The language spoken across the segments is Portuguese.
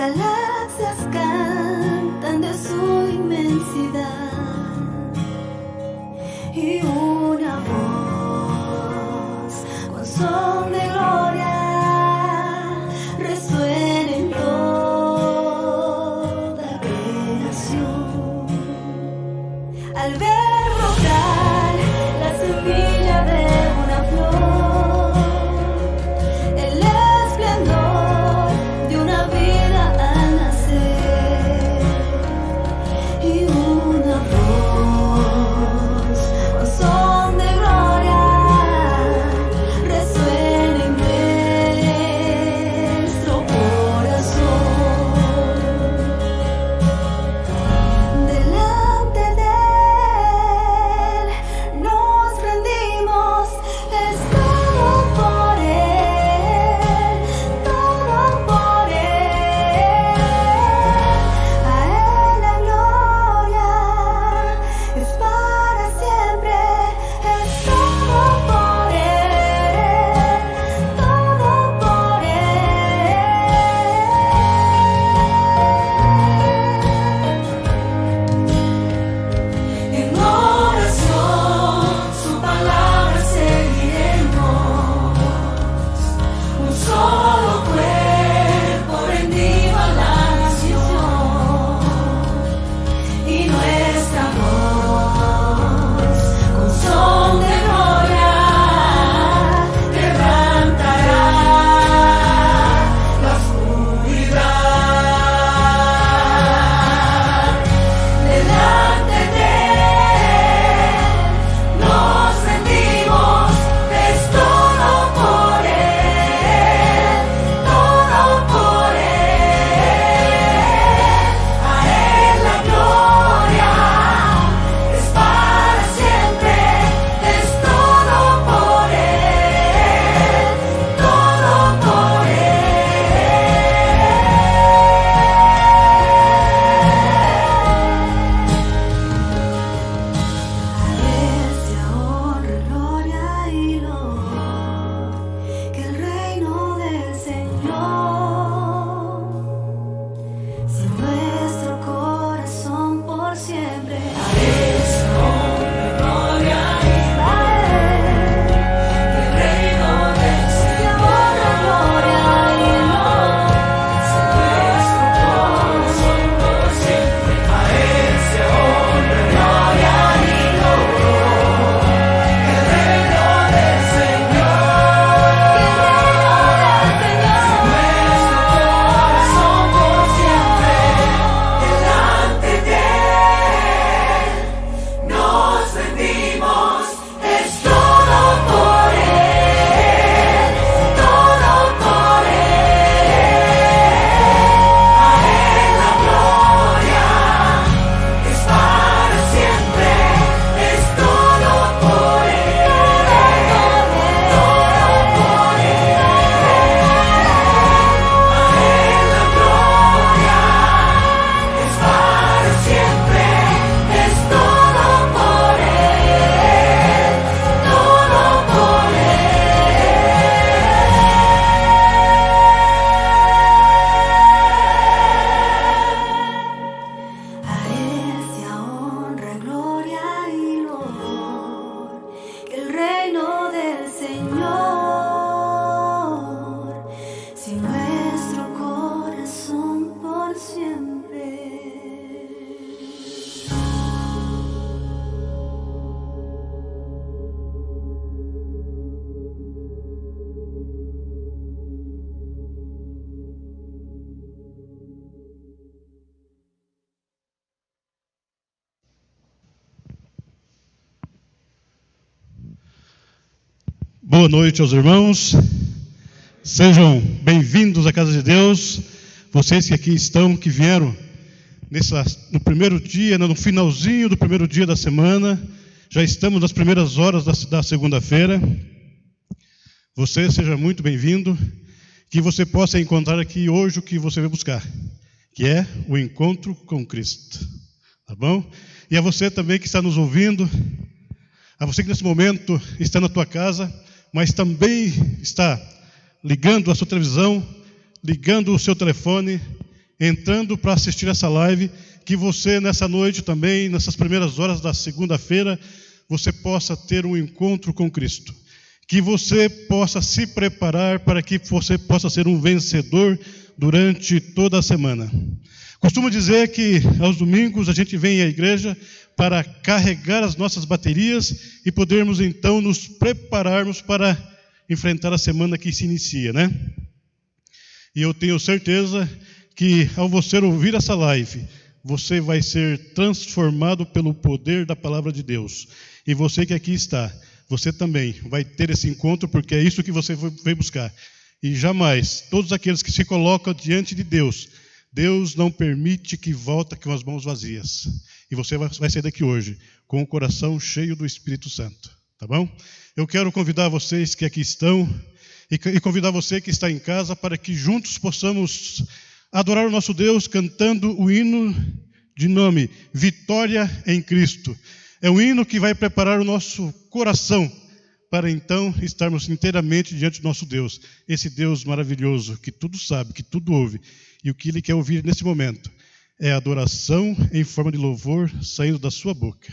galaxias cantan de su inmensidad y una voz con son de gloria resuena en toda creación. Al ver brotar la semilla de una flor, el esplendor de una vida al nacer, y una voz con son de gloria resuena en nuestro corazón. Delante de Él nos rendimos, es todo por Él, todo por Él. A Él la gloria es para siempre, es todo por Él, todo por Él. En oración su palabra seguiremos, un solo cuerpo rendido a la nación, y nuestra voz con son de gloria quebrantará la oscuridad. Delante de Él nos rendimos, es todo por Él, todo por Él. A Él la gloria es para siempre, es todo por Él, todo por Él. A Él sea honra, gloria y loor, que el reino del Señor sea nuestro corazón por siempre. A Él sea honra, gloria y loor, que el reino del Señor sea gloria y loor, sea nuestro corazón por siempre. A Él sea honra, gloria y loor, que el reino del Señor, que el reino del Señor sea nuestro corazón por siempre. Delante de Él nos rendimos, es todo por Él, todo por Él. A Él la gloria es para siempre, es todo por Él, todo por Él. A Él la gloria es para siempre, es todo por Él, todo por Él. A Él sea honra, gloria y loor, que el reino del Señor sea nuestro corazón por siempre. Boa noite aos irmãos, sejam bem-vindos à casa de Deus, vocês que aqui estão, que vieram no primeiro dia, no finalzinho do primeiro dia da semana, já estamos nas primeiras horas da segunda-feira. Você seja muito bem-vindo, que você possa encontrar aqui hoje o que você vai buscar, que é o encontro com Cristo, tá bom? E a você também que está nos ouvindo, a você que nesse momento está na tua casa, mas também está ligando a sua televisão, ligando o seu telefone entrando para assistir essa live, que você nessa noite também, nessas primeiras horas da segunda-feira, você possa ter um encontro com Cristo. Que você possa se preparar para que você possa ser um vencedor durante toda a semana. Costumo dizer que aos domingos a gente vem à igreja para carregar as nossas baterias e podermos então nos prepararmos para enfrentar a semana que se inicia, né? E eu tenho certeza que ao você ouvir essa live, você vai ser transformado pelo poder da palavra de Deus. E você que aqui está, você também vai ter esse encontro, porque é isso que você veio buscar. E jamais, todos aqueles que se colocam diante de Deus, Deus não permite que volte com as mãos vazias. E você vai sair daqui hoje com o coração cheio do Espírito Santo, tá bom? Eu quero convidar vocês que aqui estão e convidar você que está em casa para que juntos possamos adorar o nosso Deus cantando o hino de nome Vitória em Cristo. É um hino que vai preparar o nosso coração para então estarmos inteiramente diante do nosso Deus. Esse Deus maravilhoso que tudo sabe, que tudo ouve. E o que Ele quer ouvir nesse momento é adoração em forma de louvor saindo da sua boca.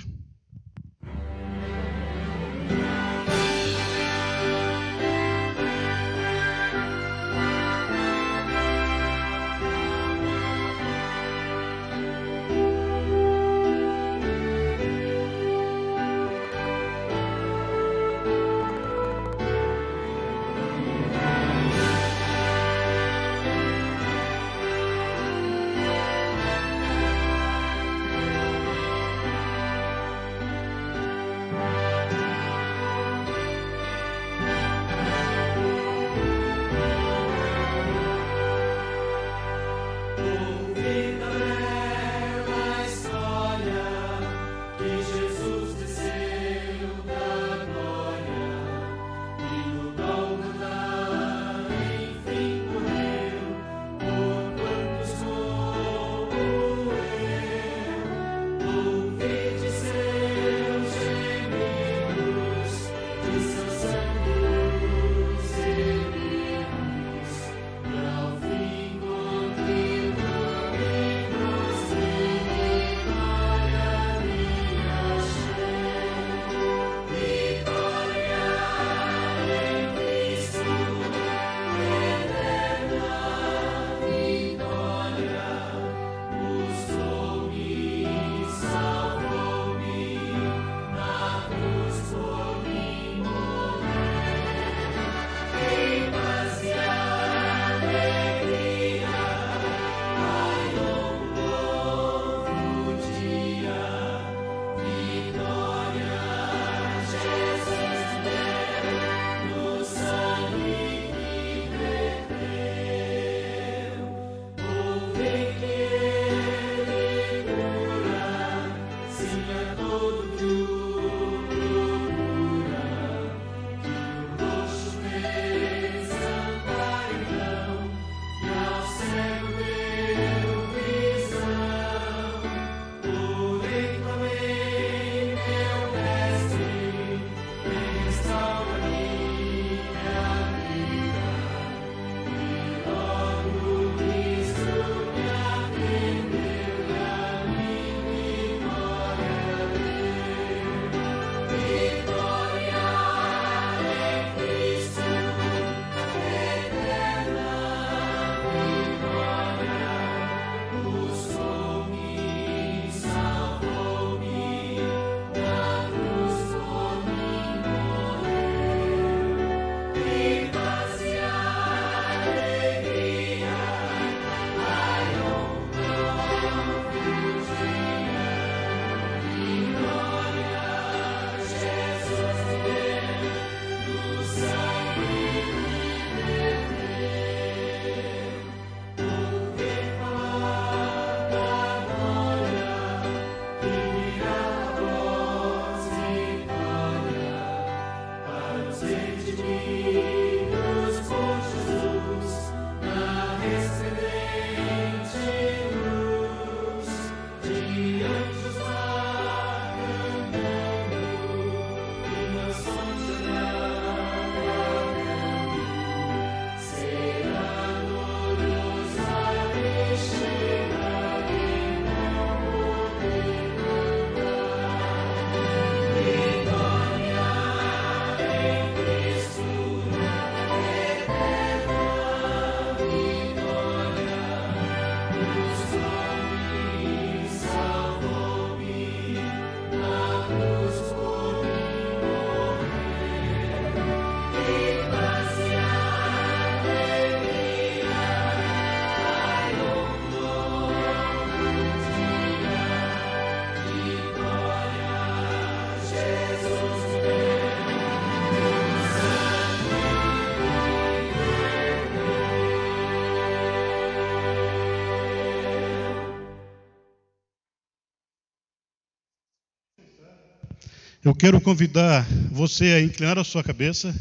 Eu quero convidar você a inclinar a sua cabeça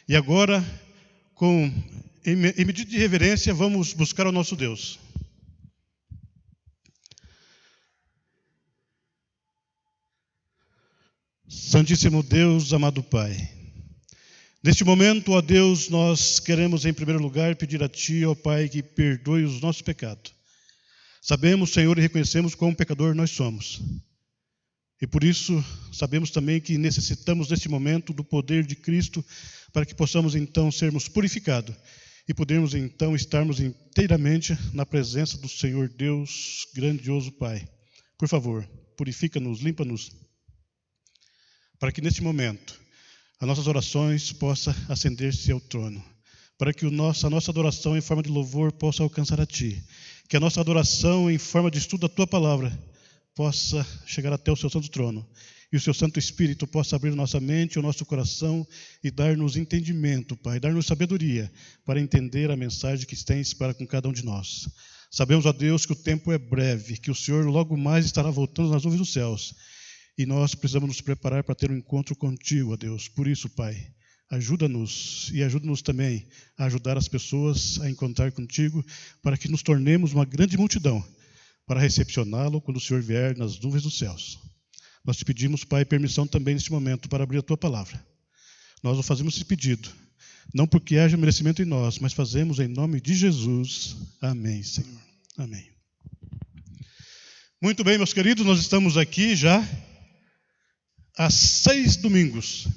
e agora, em medida de reverência, vamos buscar o nosso Deus. Santíssimo Deus, amado Pai, neste momento, ó Deus, nós queremos em primeiro lugar pedir a Ti, ó Pai, que perdoe os nossos pecados. Sabemos, Senhor, e reconhecemos quão pecador nós somos. E por isso, sabemos também que necessitamos neste momento do poder de Cristo para que possamos então sermos purificados e podermos então estarmos inteiramente na presença do Senhor Deus, grandioso Pai. Por favor, purifica-nos, limpa-nos, para que neste momento as nossas orações possam ascender-se ao trono, para que a nossa adoração em forma de louvor possa alcançar a Ti, que a nossa adoração em forma de estudo da Tua Palavra possa chegar até o Seu santo trono, e o Seu Santo Espírito possa abrir nossa mente e o nosso coração e dar-nos entendimento, Pai, dar-nos sabedoria para entender a mensagem que tens para com cada um de nós. Sabemos, ó Deus, que o tempo é breve, que o Senhor logo mais estará voltando nas nuvens dos céus, e nós precisamos nos preparar para ter um encontro contigo, ó Deus. Por isso, Pai, ajuda-nos e ajuda-nos também a ajudar as pessoas a encontrar contigo, para que nos tornemos uma grande multidão para recepcioná-lo quando o Senhor vier nas nuvens dos céus. Nós te pedimos, Pai, permissão também neste momento para abrir a Tua Palavra. Nós o fazemos esse pedido, não porque haja merecimento em nós, mas fazemos em nome de Jesus. Amém, Senhor. Amém. Muito bem, meus queridos, nós estamos aqui já há 6 domingos.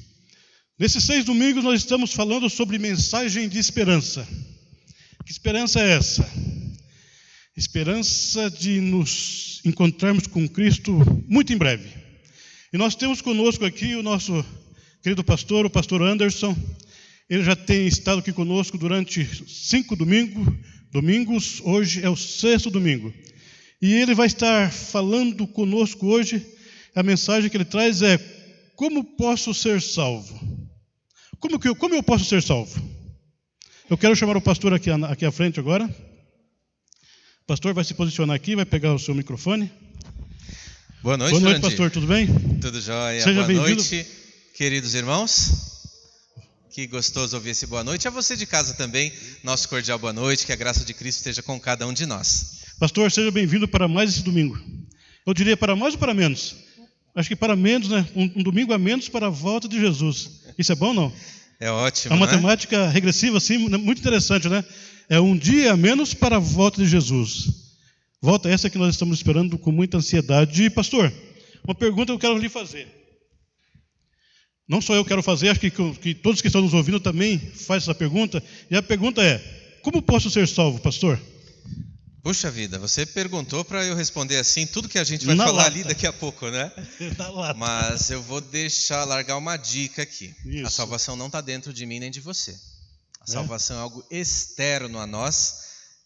Nesses 6 domingos nós estamos falando sobre mensagem de esperança. Que esperança é essa? Esperança de nos encontrarmos com Cristo muito em breve. E nós temos conosco aqui o nosso querido pastor, o pastor Anderson. Ele já tem estado aqui conosco durante 5 domingos. Hoje é o 6º domingo. E ele vai estar falando conosco hoje. A mensagem que ele traz é: como posso ser salvo? Como eu posso ser salvo? Eu quero chamar o pastor aqui à frente agora. O pastor vai se posicionar aqui, vai pegar o seu microfone. Boa noite, Boa noite, Jurandir. pastor, tudo bem? Tudo jóia. Seja boa bem-vindo. noite, queridos irmãos. Que gostoso ouvir esse boa noite. A você de casa também, nosso cordial boa noite. Que a graça de Cristo esteja com cada um de nós. Pastor, seja bem-vindo para mais esse domingo. Eu diria para mais ou para menos? Acho que para menos, né? Um domingo a menos para a volta de Jesus. Isso é bom ou não? É ótimo, É uma né? matemática regressiva, assim, muito interessante, né? É um dia a menos para a volta de Jesus. Volta essa que nós estamos esperando com muita ansiedade. E, pastor, uma pergunta eu quero lhe fazer. Não só eu quero fazer, acho que todos que estão nos ouvindo também fazem essa pergunta. E a pergunta é: como posso ser salvo, pastor? Puxa vida, você perguntou para eu responder assim, tudo que a gente vai Na falar lata. ali daqui a pouco, né? Na lata. Mas eu vou largar uma dica aqui. Isso. A salvação não está dentro de mim nem de você. A salvação é algo externo a nós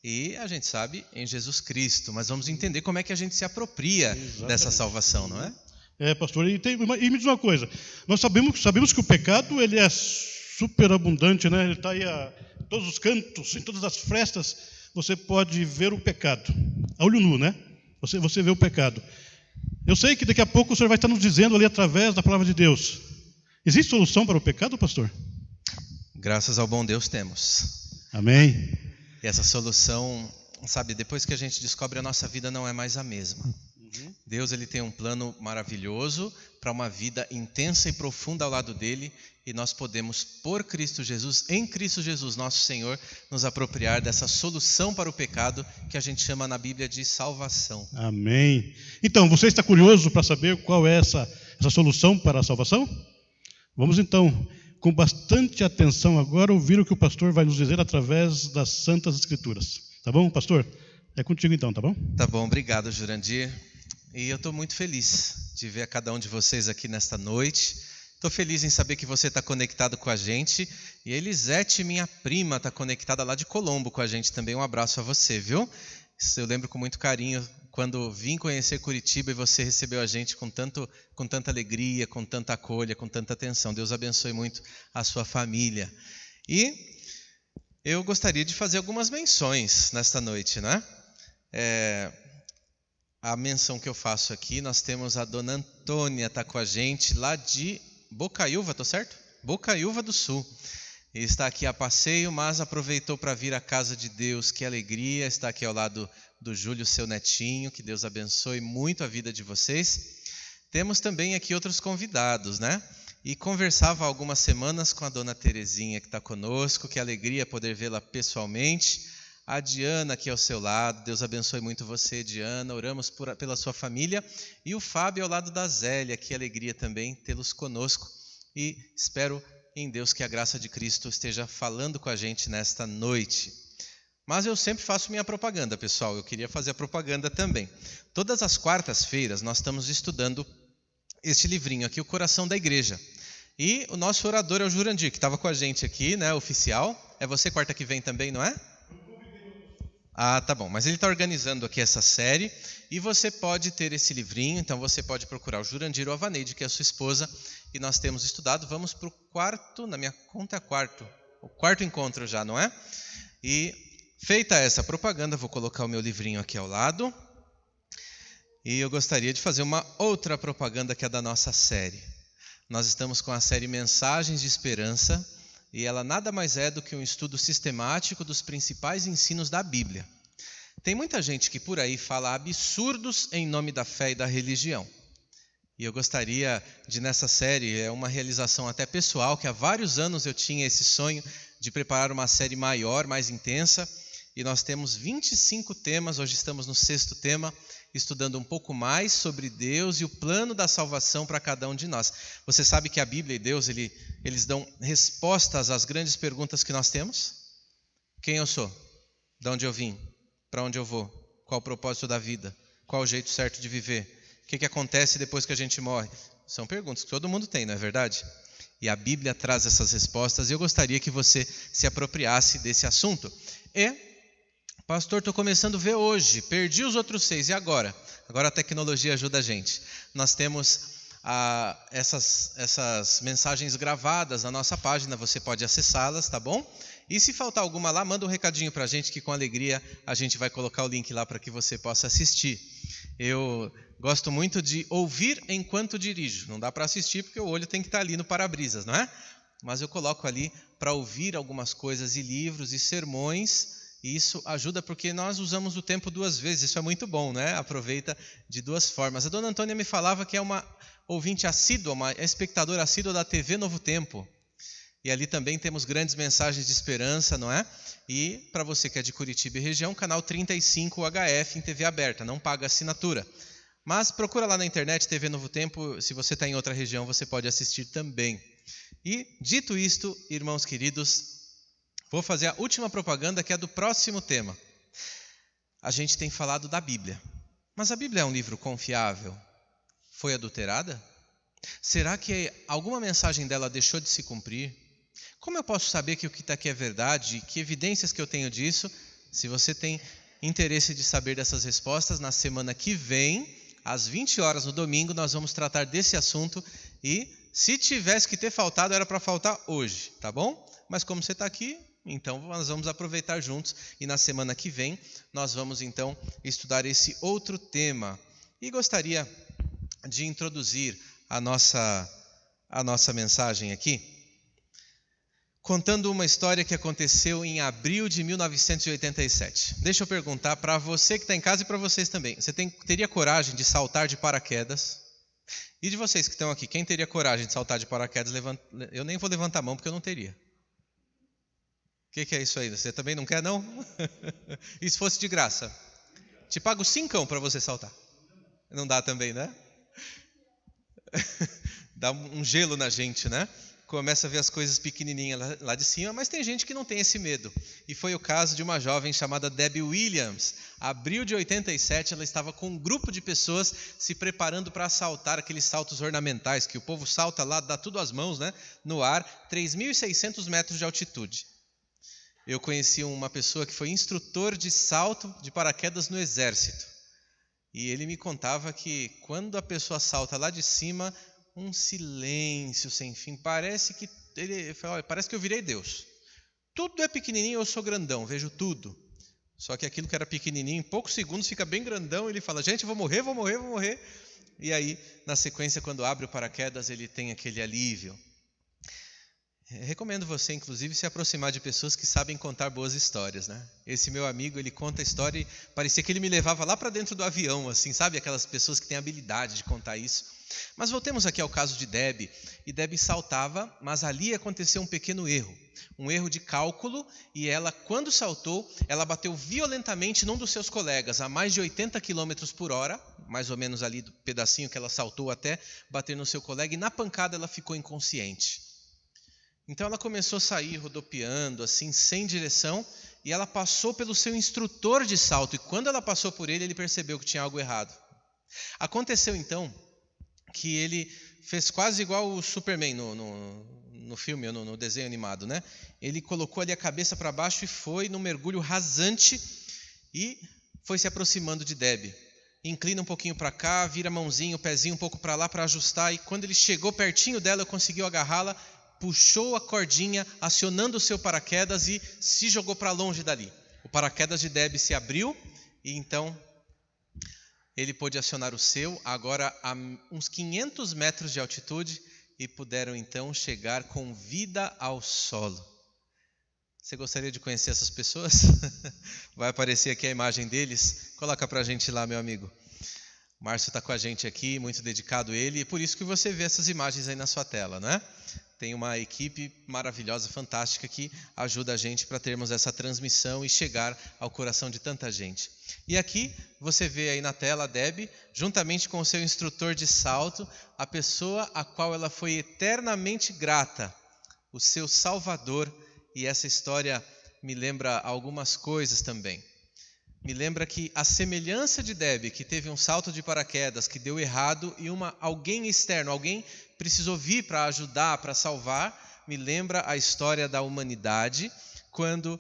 e a gente sabe em Jesus Cristo. Mas vamos entender como é que a gente se apropria dessa salvação, não é? É, pastor, e me diz uma coisa. Nós sabemos que o pecado ele é super abundante, né? Ele está aí a todos os cantos, em todas as frestas. Você pode ver o pecado, a olho nu, né? Você vê o pecado. Eu sei que daqui a pouco o senhor vai estar nos dizendo ali através da palavra de Deus. Existe solução para o pecado, pastor? Graças ao bom Deus temos. Amém. E essa solução, sabe, depois que a gente descobre, a nossa vida não é mais a mesma. Deus ele tem um plano maravilhoso para uma vida intensa e profunda ao lado dele, e nós podemos, por Cristo Jesus, em Cristo Jesus, nosso Senhor, nos apropriar dessa solução para o pecado que a gente chama na Bíblia de salvação. Amém. Então, você está curioso para saber qual é essa solução para a salvação? Vamos então, com bastante atenção agora, ouvir o que o pastor vai nos dizer através das Santas Escrituras. Tá bom, pastor? É contigo então, tá bom? Tá bom, obrigado, Jurandir. E eu estou muito feliz de ver a cada um de vocês aqui nesta noite. Estou feliz em saber que você está conectado com a gente. E a Elisete, minha prima, está conectada lá de Colombo com a gente também. Um abraço a você, viu? Eu lembro com muito carinho quando vim conhecer Curitiba e você recebeu a gente com tanta alegria, com tanta acolha, com tanta atenção. Deus abençoe muito a sua família. E eu gostaria de fazer algumas menções nesta noite, né? a menção que eu faço aqui, nós temos a dona Antônia, está com a gente lá de Bocaiúva, tô certo? Bocaiúva do Sul. E está aqui a passeio, mas aproveitou para vir à casa de Deus. Que alegria, está aqui ao lado do Júlio, seu netinho. Que Deus abençoe muito a vida de vocês. Temos também aqui outros convidados, né? E conversava há algumas semanas com a dona Terezinha, que está conosco. Que alegria poder vê-la pessoalmente. A Diana aqui ao seu lado. Deus abençoe muito você, Diana. Oramos pela sua família. E o Fábio ao lado da Zélia. Que alegria também tê-los conosco. E espero em Deus que a graça de Cristo esteja falando com a gente nesta noite. Mas eu sempre faço minha propaganda, pessoal. Eu queria fazer a propaganda também. Todas as quartas-feiras nós estamos estudando este livrinho aqui, O Coração da Igreja. E o nosso orador é o Jurandir, que estava com a gente aqui, né, oficial. É você quarta que vem também, não é? Ah, tá bom. Mas ele está organizando aqui essa série. E você pode ter esse livrinho, então você pode procurar o Jurandir ou a Vaneide, que é a sua esposa, e nós temos estudado. Vamos para o quarto, na minha conta é o quarto encontro já, não é? E feita essa propaganda, vou colocar o meu livrinho aqui ao lado. E eu gostaria de fazer uma outra propaganda que é da nossa série. Nós estamos com a série Mensagens de Esperança, e ela nada mais é do que um estudo sistemático dos principais ensinos da Bíblia. Tem muita gente que por aí fala absurdos em nome da fé e da religião. E eu gostaria de, nessa série, é uma realização até pessoal, que há vários anos eu tinha esse sonho de preparar uma série maior, mais intensa. E nós temos 25 temas, hoje estamos no 6º tema, estudando um pouco mais sobre Deus e o plano da salvação para cada um de nós. Você sabe que a Bíblia e Deus, eles dão respostas às grandes perguntas que nós temos? Quem eu sou? De onde eu vim? Para onde eu vou? Qual o propósito da vida? Qual o jeito certo de viver? O que acontece depois que a gente morre? São perguntas que todo mundo tem, não é verdade? E a Bíblia traz essas respostas e eu gostaria que você se apropriasse desse assunto. Pastor, estou começando a ver hoje, perdi os outros 6, e agora? Agora a tecnologia ajuda a gente. Nós temos essas mensagens gravadas na nossa página, você pode acessá-las, tá bom? E se faltar alguma lá, manda um recadinho para a gente, que com alegria a gente vai colocar o link lá para que você possa assistir. Eu gosto muito de ouvir enquanto dirijo. Não dá para assistir porque o olho tem que estar ali no para-brisas, não é? Mas eu coloco ali para ouvir algumas coisas e livros e sermões. E isso ajuda porque nós usamos o tempo 2 vezes. Isso é muito bom, né? Aproveita de 2 formas. A dona Antônia me falava que é uma ouvinte assídua, uma espectadora assídua da TV Novo Tempo. E ali também temos grandes mensagens de esperança, não é? E para você que é de Curitiba e região, canal 35 HF em TV aberta, não paga assinatura. Mas procura lá na internet, TV Novo Tempo, se você está em outra região, você pode assistir também. E dito isto, irmãos queridos, vou fazer a última propaganda, que é do próximo tema. A gente tem falado da Bíblia. Mas a Bíblia é um livro confiável? Foi adulterada? Será que alguma mensagem dela deixou de se cumprir? Como eu posso saber que o que está aqui é verdade? Que evidências que eu tenho disso? Se você tem interesse de saber dessas respostas, na semana que vem, às 20 horas no domingo, nós vamos tratar desse assunto. E se tivesse que ter faltado, era para faltar hoje, tá bom? Mas como você está aqui, então nós vamos aproveitar juntos. E na semana que vem, nós vamos então estudar esse outro tema. E gostaria de introduzir a nossa mensagem aqui, contando uma história que aconteceu em abril de 1987. Deixa eu perguntar para você que está em casa e para vocês também. Você teria coragem de saltar de paraquedas? E de vocês que estão aqui, quem teria coragem de saltar de paraquedas? Eu nem vou levantar a mão porque eu não teria. O que é isso aí? Você também não quer, não? E se fosse de graça? Te pago 5 para você saltar. Não dá também, né? Dá um gelo na gente, né? Começa a ver as coisas pequenininhas lá de cima, mas tem gente que não tem esse medo. E foi o caso de uma jovem chamada Debbie Williams. Abril de 87, ela estava com um grupo de pessoas se preparando para saltar aqueles saltos ornamentais, que o povo salta lá, dá tudo às mãos, né? No ar, 3.600 metros de altitude. Eu conheci uma pessoa que foi instrutor de salto de paraquedas no exército. E ele me contava que quando a pessoa salta lá de cima, um silêncio sem fim. Parece que eu virei Deus. Tudo é pequenininho, eu sou grandão, vejo tudo. Só que aquilo que era pequenininho, em poucos segundos fica bem grandão. Ele fala, gente, vou morrer, vou morrer, vou morrer. E aí, na sequência, quando abre o paraquedas, ele tem aquele alívio. Recomendo você, inclusive, se aproximar de pessoas que sabem contar boas histórias, né? Esse meu amigo, ele conta a história e parecia que ele me levava lá para dentro do avião, assim, sabe? Aquelas pessoas que têm habilidade de contar isso. Mas voltemos aqui ao caso de Debbie. E Debbie saltava, mas ali aconteceu um pequeno erro. Um erro de cálculo, e ela, quando saltou, ela bateu violentamente num dos seus colegas, a mais de 80 km por hora, mais ou menos ali do pedacinho que ela saltou até bater no seu colega, e na pancada ela ficou inconsciente. Então ela começou a sair rodopiando, assim, sem direção, e ela passou pelo seu instrutor de salto, e quando ela passou por ele, ele percebeu que tinha algo errado. Aconteceu então que ele fez quase igual o Superman no filme, no desenho animado, né? Ele colocou ali a cabeça para baixo e foi num mergulho rasante e foi se aproximando de Debbie. Inclina um pouquinho para cá, vira a mãozinha, o pezinho um pouco para lá para ajustar, e quando ele chegou pertinho dela, conseguiu agarrá-la, puxou a cordinha, acionando o seu paraquedas e se jogou para longe dali. O paraquedas de Debbie se abriu e então ele pôde acionar o seu, agora a uns 500 metros de altitude, e puderam então chegar com vida ao solo. Você gostaria de conhecer essas pessoas? Vai aparecer aqui a imagem deles. Coloca para a gente lá, meu amigo. Márcio está com a gente aqui, muito dedicado ele, e por isso que você vê essas imagens aí na sua tela, né? Tem uma equipe maravilhosa, fantástica, que ajuda a gente para termos essa transmissão e chegar ao coração de tanta gente. E aqui você vê aí na tela a Debbie, juntamente com o seu instrutor de salto, a pessoa a qual ela foi eternamente grata, o seu Salvador. E essa história me lembra algumas coisas também. Me lembra que a semelhança de Debbie, que teve um salto de paraquedas que deu errado e alguém externo, alguém precisou vir para ajudar, para salvar, me lembra a história da humanidade, quando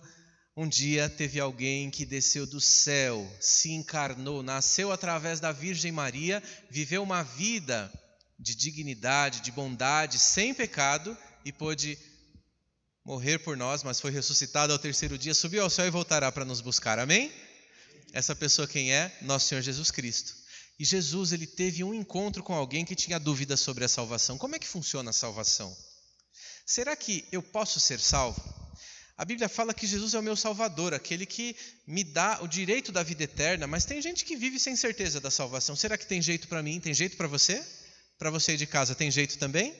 um dia teve alguém que desceu do céu, se encarnou, nasceu através da Virgem Maria, viveu uma vida de dignidade, de bondade, sem pecado, e pôde morrer por nós, mas foi ressuscitado ao terceiro dia, subiu ao céu e voltará para nos buscar. Amém? Essa pessoa quem é? Nosso Senhor Jesus Cristo. E Jesus, ele teve um encontro com alguém que tinha dúvidas sobre a salvação. Como é que funciona a salvação? Será que eu posso ser salvo? A Bíblia fala que Jesus é o meu Salvador, aquele que me dá o direito da vida eterna, mas tem gente que vive sem certeza da salvação. Será que tem jeito para mim? Tem jeito para você? Para você de casa, tem jeito também?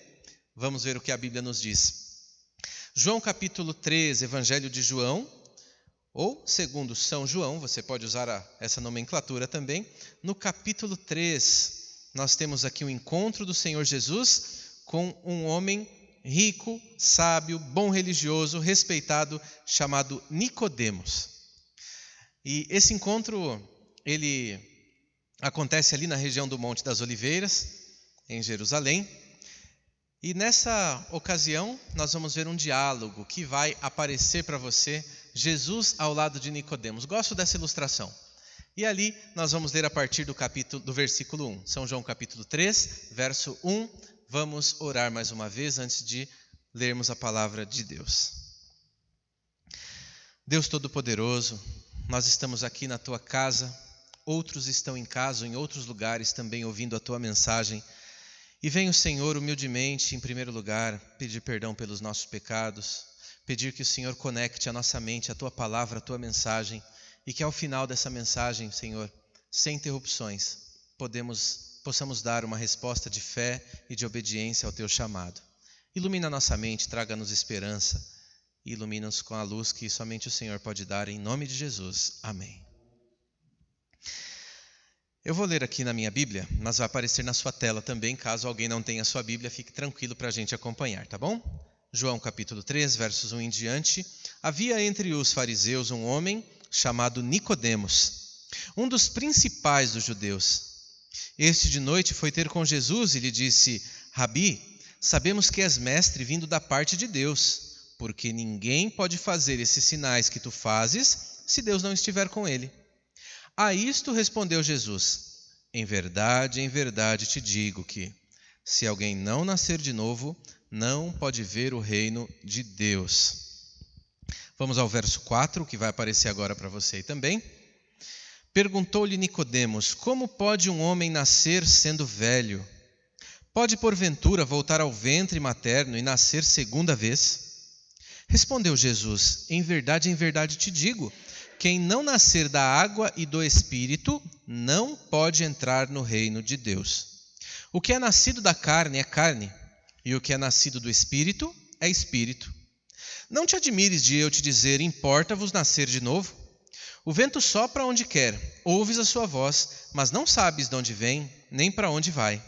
Vamos ver o que a Bíblia nos diz. João capítulo 3, Evangelho de João, ou segundo São João, você pode usar essa nomenclatura também. No capítulo 3, nós temos aqui um encontro do Senhor Jesus com um homem rico, sábio, bom religioso, respeitado, chamado Nicodemos. E esse encontro, ele acontece ali na região do Monte das Oliveiras, em Jerusalém. E nessa ocasião, nós vamos ver um diálogo que vai aparecer para você, Jesus ao lado de Nicodemos. Gosto dessa ilustração. E ali nós vamos ler a partir do versículo 1. São João capítulo 3, verso 1. Vamos orar mais uma vez antes de lermos a palavra de Deus. Deus Todo-Poderoso, nós estamos aqui na Tua casa, outros estão em casa, em outros lugares também ouvindo a Tua mensagem. E venho, Senhor, humildemente, em primeiro lugar, pedir perdão pelos nossos pecados, pedir que o Senhor conecte a nossa mente, a Tua palavra, a Tua mensagem, e que ao final dessa mensagem, Senhor, sem interrupções, possamos dar uma resposta de fé e de obediência ao Teu chamado. Ilumina a nossa mente, traga-nos esperança, e ilumina-nos com a luz que somente o Senhor pode dar, em nome de Jesus. Amém. Eu vou ler aqui na minha Bíblia, mas vai aparecer na sua tela também, caso alguém não tenha a sua Bíblia, fique tranquilo para a gente acompanhar, tá bom? João capítulo 3, versos 1 em diante. Havia entre os fariseus um homem chamado Nicodemos, um dos principais dos judeus. Este de noite foi ter com Jesus e lhe disse: Rabi, sabemos que és mestre vindo da parte de Deus, porque ninguém pode fazer esses sinais que tu fazes se Deus não estiver com ele. A isto respondeu Jesus: em verdade te digo que, se alguém não nascer de novo, não pode ver o reino de Deus. Vamos ao verso 4, que vai aparecer agora para você aí também. Perguntou-lhe Nicodemos: como pode um homem nascer sendo velho? Pode porventura voltar ao ventre materno e nascer segunda vez? Respondeu Jesus: em verdade te digo, quem não nascer da água e do Espírito não pode entrar no reino de Deus. O que é nascido da carne é carne, e o que é nascido do Espírito é Espírito. Não te admires de eu te dizer: importa-vos nascer de novo? O vento sopra onde quer, ouves a sua voz, mas não sabes de onde vem, nem para onde vai.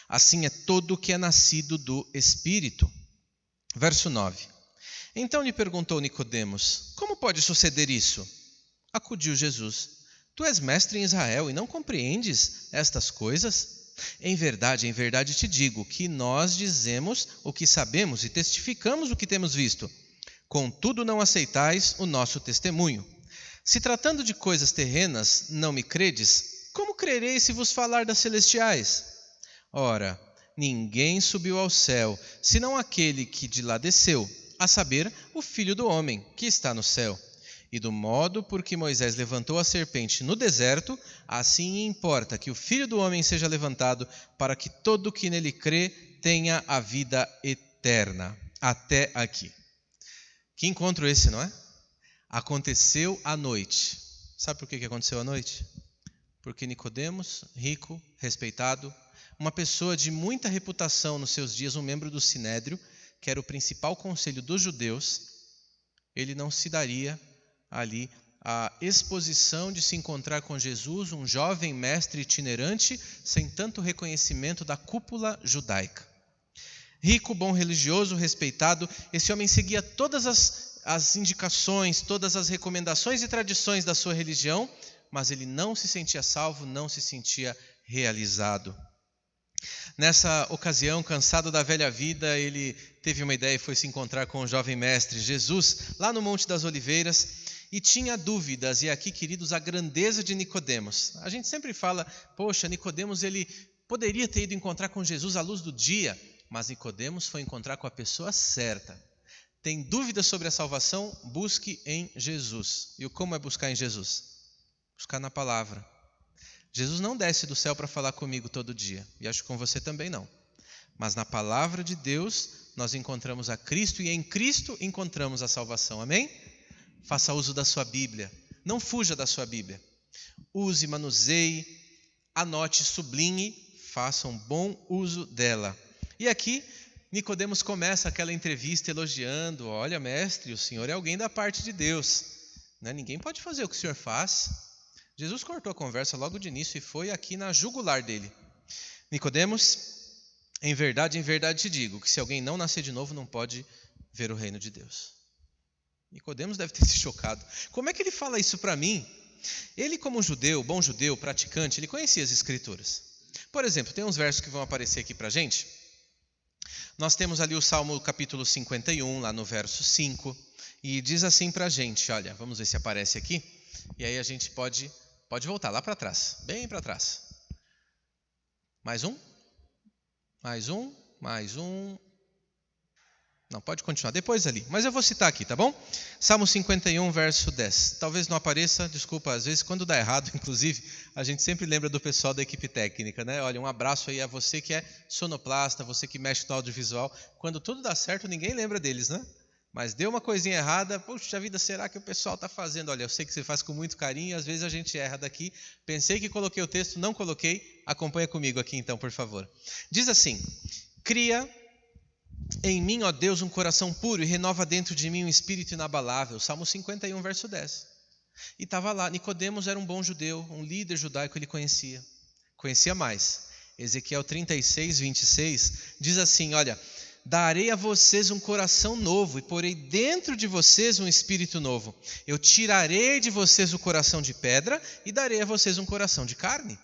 Assim é todo o que é nascido do Espírito. Verso 9. Então lhe perguntou Nicodemos: como pode suceder isso? Acudiu Jesus: tu és mestre em Israel e não compreendes estas coisas? Em verdade te digo que nós dizemos o que sabemos e testificamos o que temos visto. Contudo, não aceitais o nosso testemunho. Se tratando de coisas terrenas, não me credes, como crereis se vos falar das celestiais? Ora, ninguém subiu ao céu, senão aquele que de lá desceu, a saber, o Filho do Homem, que está no céu. E do modo por que Moisés levantou a serpente no deserto, assim importa que o Filho do Homem seja levantado, para que todo o que nele crê tenha a vida eterna. Até aqui. Que encontro esse, não é? Aconteceu à noite. Sabe por que aconteceu à noite? Porque Nicodemos, rico, respeitado, uma pessoa de muita reputação nos seus dias, um membro do Sinédrio, que era o principal conselho dos judeus, ele não se daria ali a exposição de se encontrar com Jesus, um jovem mestre itinerante, sem tanto reconhecimento da cúpula judaica. Rico, bom religioso, respeitado, esse homem seguia todas as indicações, todas as recomendações e tradições da sua religião, mas ele não se sentia salvo, não se sentia realizado. Nessa ocasião, cansado da velha vida, ele teve uma ideia e foi se encontrar com o jovem mestre Jesus, lá no Monte das Oliveiras, e tinha dúvidas. E aqui, queridos, a grandeza de Nicodemos. A gente sempre fala, poxa, Nicodemos, ele poderia ter ido encontrar com Jesus à luz do dia, mas Nicodemos foi encontrar com a pessoa certa. Tem dúvidas sobre a salvação? Busque em Jesus. E como é buscar em Jesus? Buscar na palavra. Jesus não desce do céu para falar comigo todo dia, e acho que com você também não. Mas na palavra de Deus nós encontramos a Cristo, e em Cristo encontramos a salvação. Amém? Faça uso da sua Bíblia. Não fuja da sua Bíblia. Use, manuseie, anote, sublinhe, faça um bom uso dela. E aqui Nicodemos começa aquela entrevista elogiando: olha, mestre, o senhor é alguém da parte de Deus, né? Ninguém pode fazer o que o senhor faz. Jesus cortou a conversa logo de início e foi aqui na jugular dele. Nicodemos, em verdade te digo, que se alguém não nascer de novo não pode ver o reino de Deus. Nicodemos deve ter se chocado. Como é que ele fala isso para mim? Ele, como judeu, bom judeu, praticante, ele conhecia as Escrituras. Por exemplo, tem uns versos que vão aparecer aqui para a gente. Nós temos ali o Salmo capítulo 51, lá no verso 5, e diz assim para a gente, olha, vamos ver se aparece aqui, e aí a gente pode voltar lá para trás, bem para trás. Mais um. Não, pode continuar, depois ali, mas eu vou citar aqui, tá bom? Salmo 51, verso 10. Talvez não apareça, desculpa, às vezes quando dá errado, inclusive, a gente sempre lembra do pessoal da equipe técnica, né? Olha, um abraço aí a você que é sonoplasta, você que mexe no audiovisual. Quando tudo dá certo, ninguém lembra deles, né? Mas deu uma coisinha errada, puxa vida, será que o pessoal está fazendo? Olha, eu sei que você faz com muito carinho, às vezes a gente erra daqui. Pensei que coloquei o texto, não coloquei. Acompanha comigo aqui então, por favor. Diz assim: cria em mim, ó Deus, um coração puro e renova dentro de mim um espírito inabalável. Salmo 51, verso 10. E estava lá, Nicodemos era um bom judeu, um líder judaico, ele conhecia mais. Ezequiel 36, 26 diz assim, olha: darei a vocês um coração novo e porei dentro de vocês um espírito novo. Eu tirarei de vocês o coração de pedra e darei a vocês um coração de carne.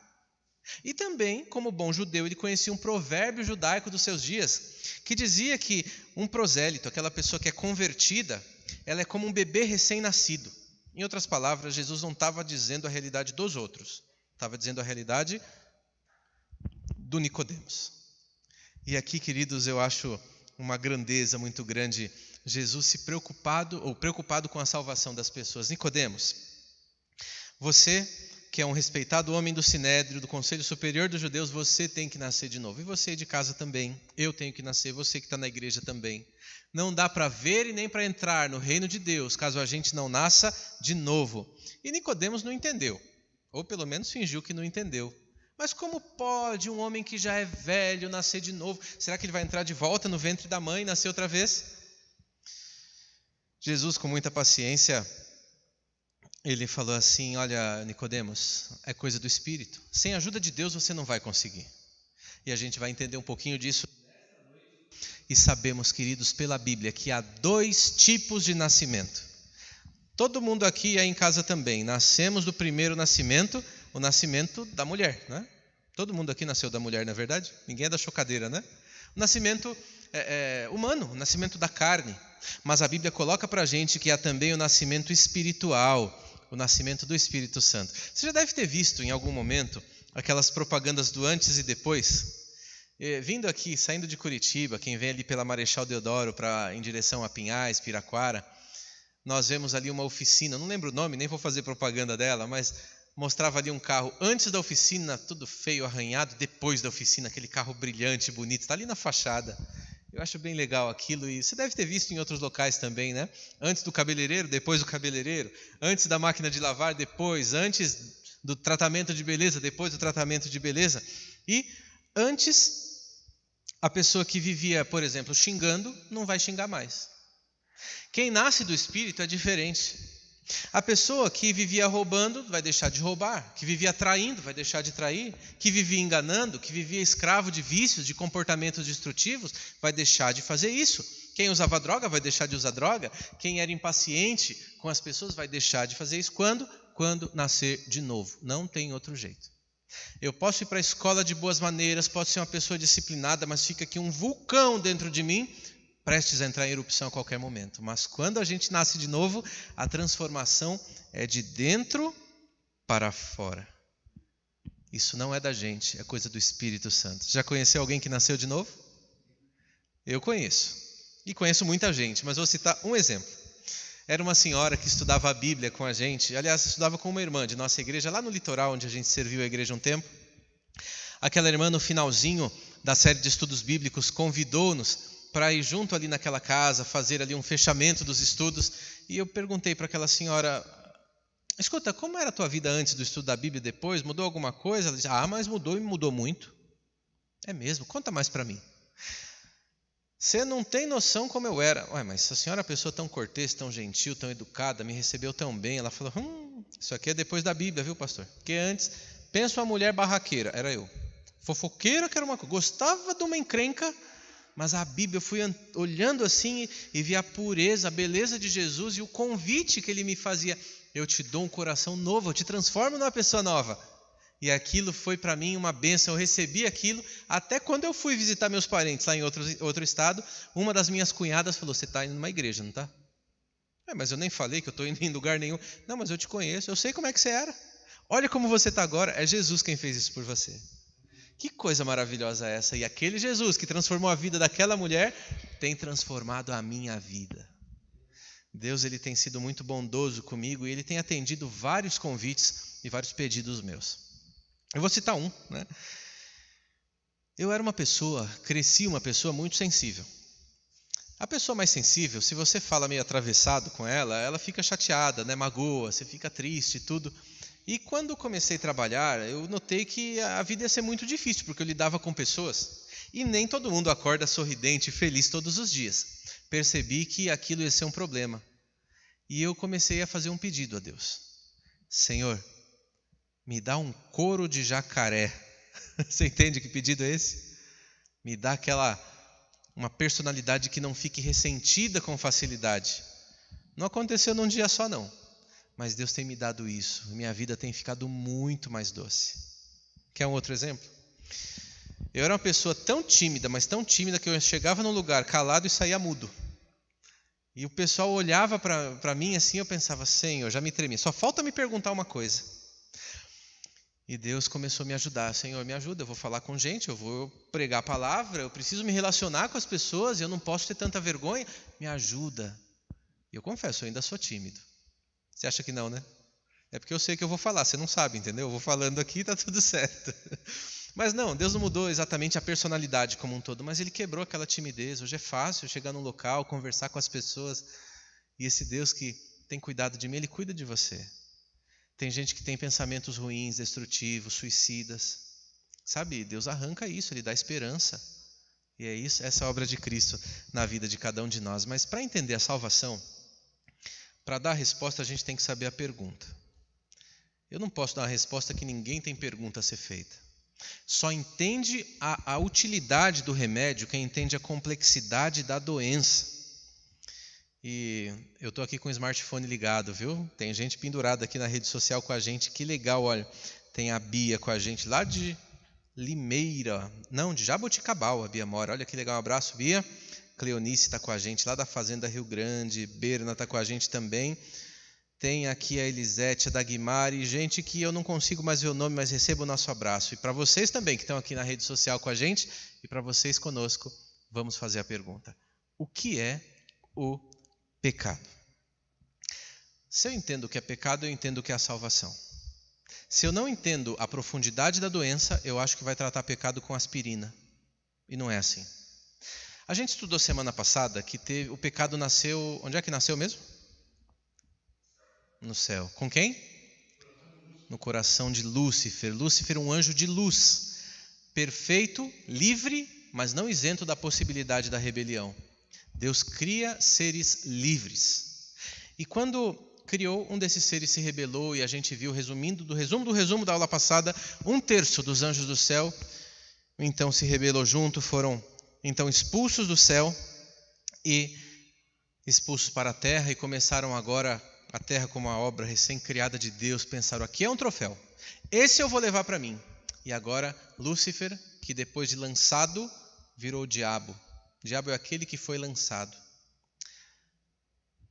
E também, como bom judeu, ele conhecia um provérbio judaico dos seus dias, que dizia que um prosélito, aquela pessoa que é convertida, ela é como um bebê recém-nascido. Em outras palavras, Jesus não estava dizendo a realidade dos outros, estava dizendo a realidade do Nicodemos. E aqui, queridos, eu acho uma grandeza muito grande Jesus se preocupado com a salvação das pessoas. Nicodemos, você que é um respeitado homem do Sinédrio, do Conselho Superior dos Judeus, você tem que nascer de novo. E você de casa também, eu tenho que nascer, você que está na igreja também. Não dá para ver e nem para entrar no reino de Deus, caso a gente não nasça de novo. E Nicodemos não entendeu, ou pelo menos fingiu que não entendeu. Mas como pode um homem que já é velho nascer de novo? Será que ele vai entrar de volta no ventre da mãe e nascer outra vez? Jesus, com muita paciência, ele falou assim: olha, Nicodemos, é coisa do Espírito. Sem a ajuda de Deus você não vai conseguir. E a gente vai entender um pouquinho disso. E sabemos, queridos, pela Bíblia, que há 2 tipos de nascimento. Todo mundo aqui aí em casa também. Nascemos do primeiro nascimento, o nascimento da mulher, né? Todo mundo aqui nasceu da mulher, não é verdade? Ninguém é da chocadeira, né? O nascimento humano, o nascimento da carne. Mas a Bíblia coloca para a gente que há também o nascimento espiritual, o nascimento do Espírito Santo. Você já deve ter visto em algum momento aquelas propagandas do antes e depois. Vindo aqui, saindo de Curitiba, quem vem ali pela Marechal Deodoro em direção a Pinhais, Piraquara, nós vemos ali uma oficina, não lembro o nome, nem vou fazer propaganda dela, mas mostrava ali um carro antes da oficina, tudo feio, arranhado, depois da oficina, aquele carro brilhante, bonito, está ali na fachada. Eu acho bem legal aquilo, e você deve ter visto em outros locais também, né? Antes do cabeleireiro, depois do cabeleireiro, antes da máquina de lavar, depois, antes do tratamento de beleza, depois do tratamento de beleza. E antes, a pessoa que vivia, por exemplo, xingando, não vai xingar mais. Quem nasce do Espírito é diferente. A pessoa que vivia roubando vai deixar de roubar, que vivia traindo vai deixar de trair, que vivia enganando, que vivia escravo de vícios, de comportamentos destrutivos, vai deixar de fazer isso. Quem usava droga vai deixar de usar droga, quem era impaciente com as pessoas vai deixar de fazer isso. Quando nascer de novo. Não tem outro jeito. Eu posso ir para a escola de boas maneiras, posso ser uma pessoa disciplinada, mas fica aqui um vulcão dentro de mim, prestes a entrar em erupção a qualquer momento. Mas quando a gente nasce de novo, a transformação é de dentro para fora. Isso não é da gente, é coisa do Espírito Santo. Já conheceu alguém que nasceu de novo? Eu conheço. E conheço muita gente, mas vou citar um exemplo. Era uma senhora que estudava a Bíblia com a gente. Aliás, estudava com uma irmã de nossa igreja, lá no litoral, onde a gente serviu a igreja um tempo. Aquela irmã, no finalzinho da série de estudos bíblicos, convidou-nos para ir junto ali naquela casa, fazer ali um fechamento dos estudos. E eu perguntei para aquela senhora: escuta, como era a tua vida antes do estudo da Bíblia e depois? Mudou alguma coisa? Ela disse: mas mudou e mudou muito. É mesmo? Conta mais para mim. Você não tem noção como eu era. Ué, mas a senhora é uma pessoa tão cortês, tão gentil, tão educada, me recebeu tão bem. Ela falou: isso aqui é depois da Bíblia, viu, pastor? Porque antes, pensa uma mulher barraqueira, era eu. Fofoqueira, que era uma coisa. Gostava de uma encrenca, mas a Bíblia, eu fui olhando assim e vi a pureza, a beleza de Jesus e o convite que ele me fazia. Eu te dou um coração novo, eu te transformo numa pessoa nova. E aquilo foi para mim uma bênção, eu recebi aquilo. Até quando eu fui visitar meus parentes lá em outro estado, uma das minhas cunhadas falou: você está indo numa igreja, não está? Mas eu nem falei que eu estou indo em lugar nenhum. Não, mas eu te conheço, eu sei como é que você era. Olha como você está agora, é Jesus quem fez isso por você. Que coisa maravilhosa é essa? E aquele Jesus que transformou a vida daquela mulher tem transformado a minha vida. Deus, ele tem sido muito bondoso comigo e ele tem atendido vários convites e vários pedidos meus. Eu vou citar um, né? Eu era cresci uma pessoa muito sensível. A pessoa mais sensível, se você fala meio atravessado com ela, ela fica chateada, né? Magoa, você fica triste e tudo. E quando comecei a trabalhar, eu notei que a vida ia ser muito difícil, porque eu lidava com pessoas e nem todo mundo acorda sorridente e feliz todos os dias. Percebi que aquilo ia ser um problema. E eu comecei a fazer um pedido a Deus. Senhor, me dá um couro de jacaré. Você entende que pedido é esse? Me dá uma personalidade que não fique ressentida com facilidade. Não aconteceu num dia só, não. Mas Deus tem me dado isso. Minha vida tem ficado muito mais doce. Quer um outro exemplo? Eu era uma pessoa tão tímida, mas tão tímida, que eu chegava num lugar calado e saía mudo. E o pessoal olhava para mim assim, eu pensava: Senhor, já me tremia. Só falta me perguntar uma coisa. E Deus começou a me ajudar. Senhor, me ajuda, eu vou falar com gente, eu vou pregar a palavra, eu preciso me relacionar com as pessoas, eu não posso ter tanta vergonha. Me ajuda. E eu confesso, eu ainda sou tímido. Você acha que não, né? É porque eu sei que eu vou falar, você não sabe, entendeu? Eu vou falando aqui e está tudo certo. Mas não, Deus não mudou exatamente a personalidade como um todo, mas Ele quebrou aquela timidez. Hoje é fácil chegar num local, conversar com as pessoas. E esse Deus que tem cuidado de mim, Ele cuida de você. Tem gente que tem pensamentos ruins, destrutivos, suicidas. Sabe, Deus arranca isso, Ele dá esperança. E é isso, essa é a obra de Cristo na vida de cada um de nós. Mas para entender a salvação, para dar a resposta, a gente tem que saber a pergunta. Eu não posso dar uma resposta que ninguém tem pergunta a ser feita. Só entende a utilidade do remédio quem entende a complexidade da doença. E eu estou aqui com o smartphone ligado, viu? Tem gente pendurada aqui na rede social com a gente. Que legal, olha. Tem a Bia com a gente lá de Limeira. Não, de Jaboticabal a Bia mora. Olha que legal, um abraço, Bia. Cleonice está com a gente lá da Fazenda Rio Grande. Berna está com a gente também. Tem aqui a Elisete, a Dagmar e gente que eu não consigo mais ver o nome, mas recebo o nosso abraço. E para vocês também que estão aqui na rede social com a gente, e para vocês conosco, vamos fazer a pergunta. O que é o pecado? Se eu entendo o que é pecado, eu entendo o que é a salvação. Se eu não entendo a profundidade da doença, eu acho que vai tratar pecado com aspirina. E não é assim. A gente estudou semana passada que o pecado nasceu... Onde é que nasceu mesmo? No céu. Com quem? No coração de Lúcifer. Lúcifer, um anjo de luz. Perfeito, livre, mas não isento da possibilidade da rebelião. Deus cria seres livres. E quando criou, um desses seres se rebelou e a gente viu, resumo da aula passada, 1/3 dos anjos do céu, então se rebelou junto, foram então expulsos do céu e expulsos para a terra e começaram agora... A terra como uma obra recém-criada de Deus, pensaram, aqui é um troféu, esse eu vou levar para mim. E agora Lúcifer, que depois de lançado, virou o diabo. O diabo é aquele que foi lançado.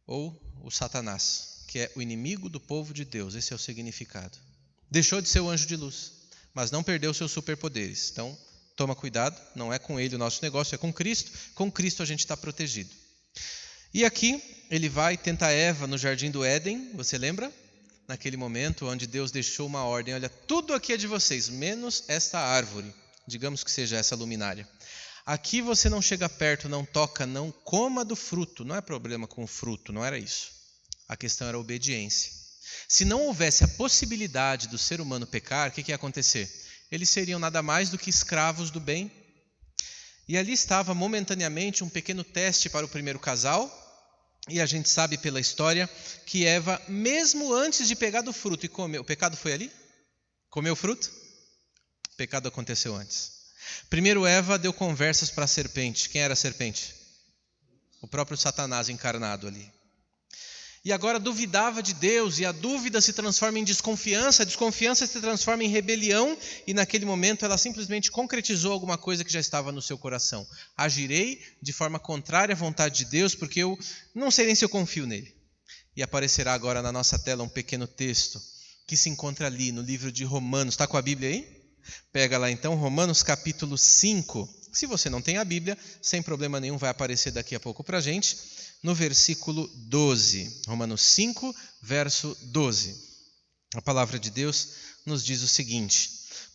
Ou o Satanás, que é o inimigo do povo de Deus, esse é o significado. Deixou de ser o anjo de luz, mas não perdeu seus superpoderes. Então, toma cuidado, não é com ele o nosso negócio, é com Cristo. Com Cristo a gente está protegido. E aqui ele vai tentar Eva no jardim do Éden, você lembra? Naquele momento onde Deus deixou uma ordem, olha, tudo aqui é de vocês, menos esta árvore, digamos que seja essa luminária. Aqui você não chega perto, não toca, não coma do fruto, não é problema com o fruto, não era isso. A questão era a obediência. Se não houvesse a possibilidade do ser humano pecar, o que ia acontecer? Eles seriam nada mais do que escravos do bem. E ali estava momentaneamente um pequeno teste para o primeiro casal. E a gente sabe pela história que Eva, mesmo antes de pegar do fruto e comer, o pecado foi ali? Comeu o fruto? O pecado aconteceu antes. Primeiro Eva deu conversas para a serpente. Quem era a serpente? O próprio Satanás encarnado ali. E agora duvidava de Deus, e a dúvida se transforma em desconfiança, a desconfiança se transforma em rebelião, e naquele momento ela simplesmente concretizou alguma coisa que já estava no seu coração. Agirei de forma contrária à vontade de Deus, porque eu não sei nem se eu confio nele. E aparecerá agora na nossa tela um pequeno texto, que se encontra ali no livro de Romanos. Está com a Bíblia aí? Pega lá então, Romanos capítulo 5. Se você não tem a Bíblia, sem problema nenhum, vai aparecer daqui a pouco para a gente. No versículo 12, Romanos 5, verso 12. A palavra de Deus nos diz o seguinte: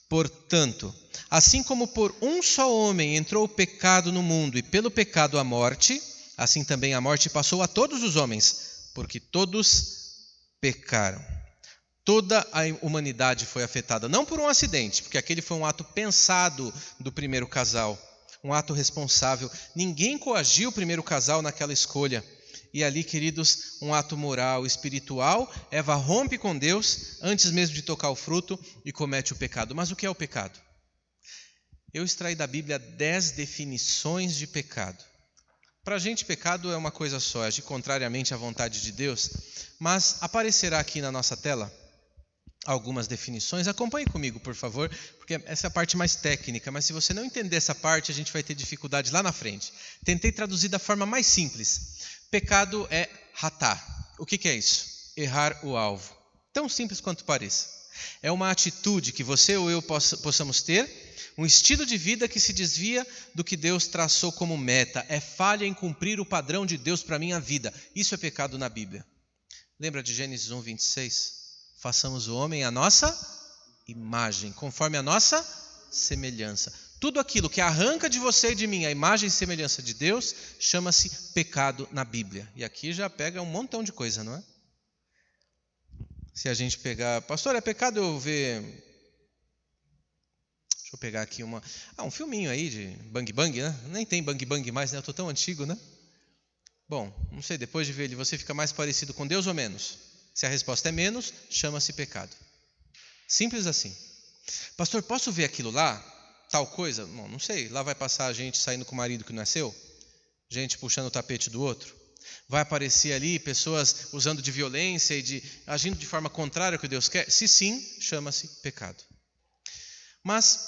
portanto, assim como por um só homem entrou o pecado no mundo e pelo pecado a morte, assim também a morte passou a todos os homens, porque todos pecaram. Toda a humanidade foi afetada, não por um acidente, porque aquele foi um ato pensado do primeiro casal. Um ato responsável. Ninguém coagiu o primeiro casal naquela escolha. E ali, queridos, um ato moral, espiritual. Eva rompe com Deus antes mesmo de tocar o fruto e comete o pecado. Mas o que é o pecado? Eu extraí da Bíblia 10 definições de pecado. Para a gente, pecado é uma coisa só, agir contrariamente à vontade de Deus. Mas aparecerá aqui na nossa tela algumas definições. Acompanhe comigo, por favor, porque essa é a parte mais técnica, mas se você não entender essa parte, a gente vai ter dificuldade lá na frente. Tentei traduzir da forma mais simples. Pecado é hatá. O que é isso? Errar o alvo. Tão simples quanto pareça. É uma atitude que você ou eu possamos ter, um estilo de vida que se desvia do que Deus traçou como meta. É falha em cumprir o padrão de Deus para a minha vida. Isso é pecado na Bíblia. Lembra de Gênesis 1, 26? Façamos o homem à nossa imagem, conforme a nossa semelhança. Tudo aquilo que arranca de você e de mim a imagem e semelhança de Deus, chama-se pecado na Bíblia. E aqui já pega um montão de coisa, não é? Se a gente pegar... Pastor, é pecado eu ver... Deixa eu pegar aqui um filminho aí de Bang Bang, né? Nem tem Bang Bang mais, né? Eu estou tão antigo, né? Bom, não sei, depois de ver ele, você fica mais parecido com Deus ou menos? Se a resposta é menos, chama-se pecado. Simples assim. Pastor, posso ver aquilo lá? Tal coisa? Bom, não sei. Lá vai passar a gente saindo com o marido que não é seu? Gente puxando o tapete do outro? Vai aparecer ali pessoas usando de violência e agindo de forma contrária ao que Deus quer? Se sim, chama-se pecado. Mas,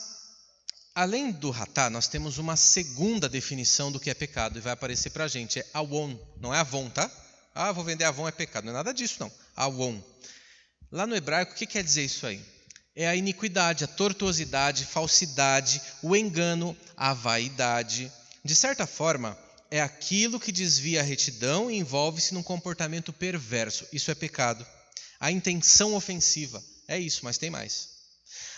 além do ratá, nós temos uma segunda definição do que é pecado e vai aparecer para a gente. É awon, não é avon, tá? Ah, vou vender avon, é pecado. Não é nada disso, não. Awon. Lá no hebraico, o que quer dizer isso aí? É a iniquidade, a tortuosidade, falsidade, o engano, a vaidade. De certa forma, é aquilo que desvia a retidão e envolve-se num comportamento perverso. Isso é pecado. A intenção ofensiva. É isso, mas tem mais.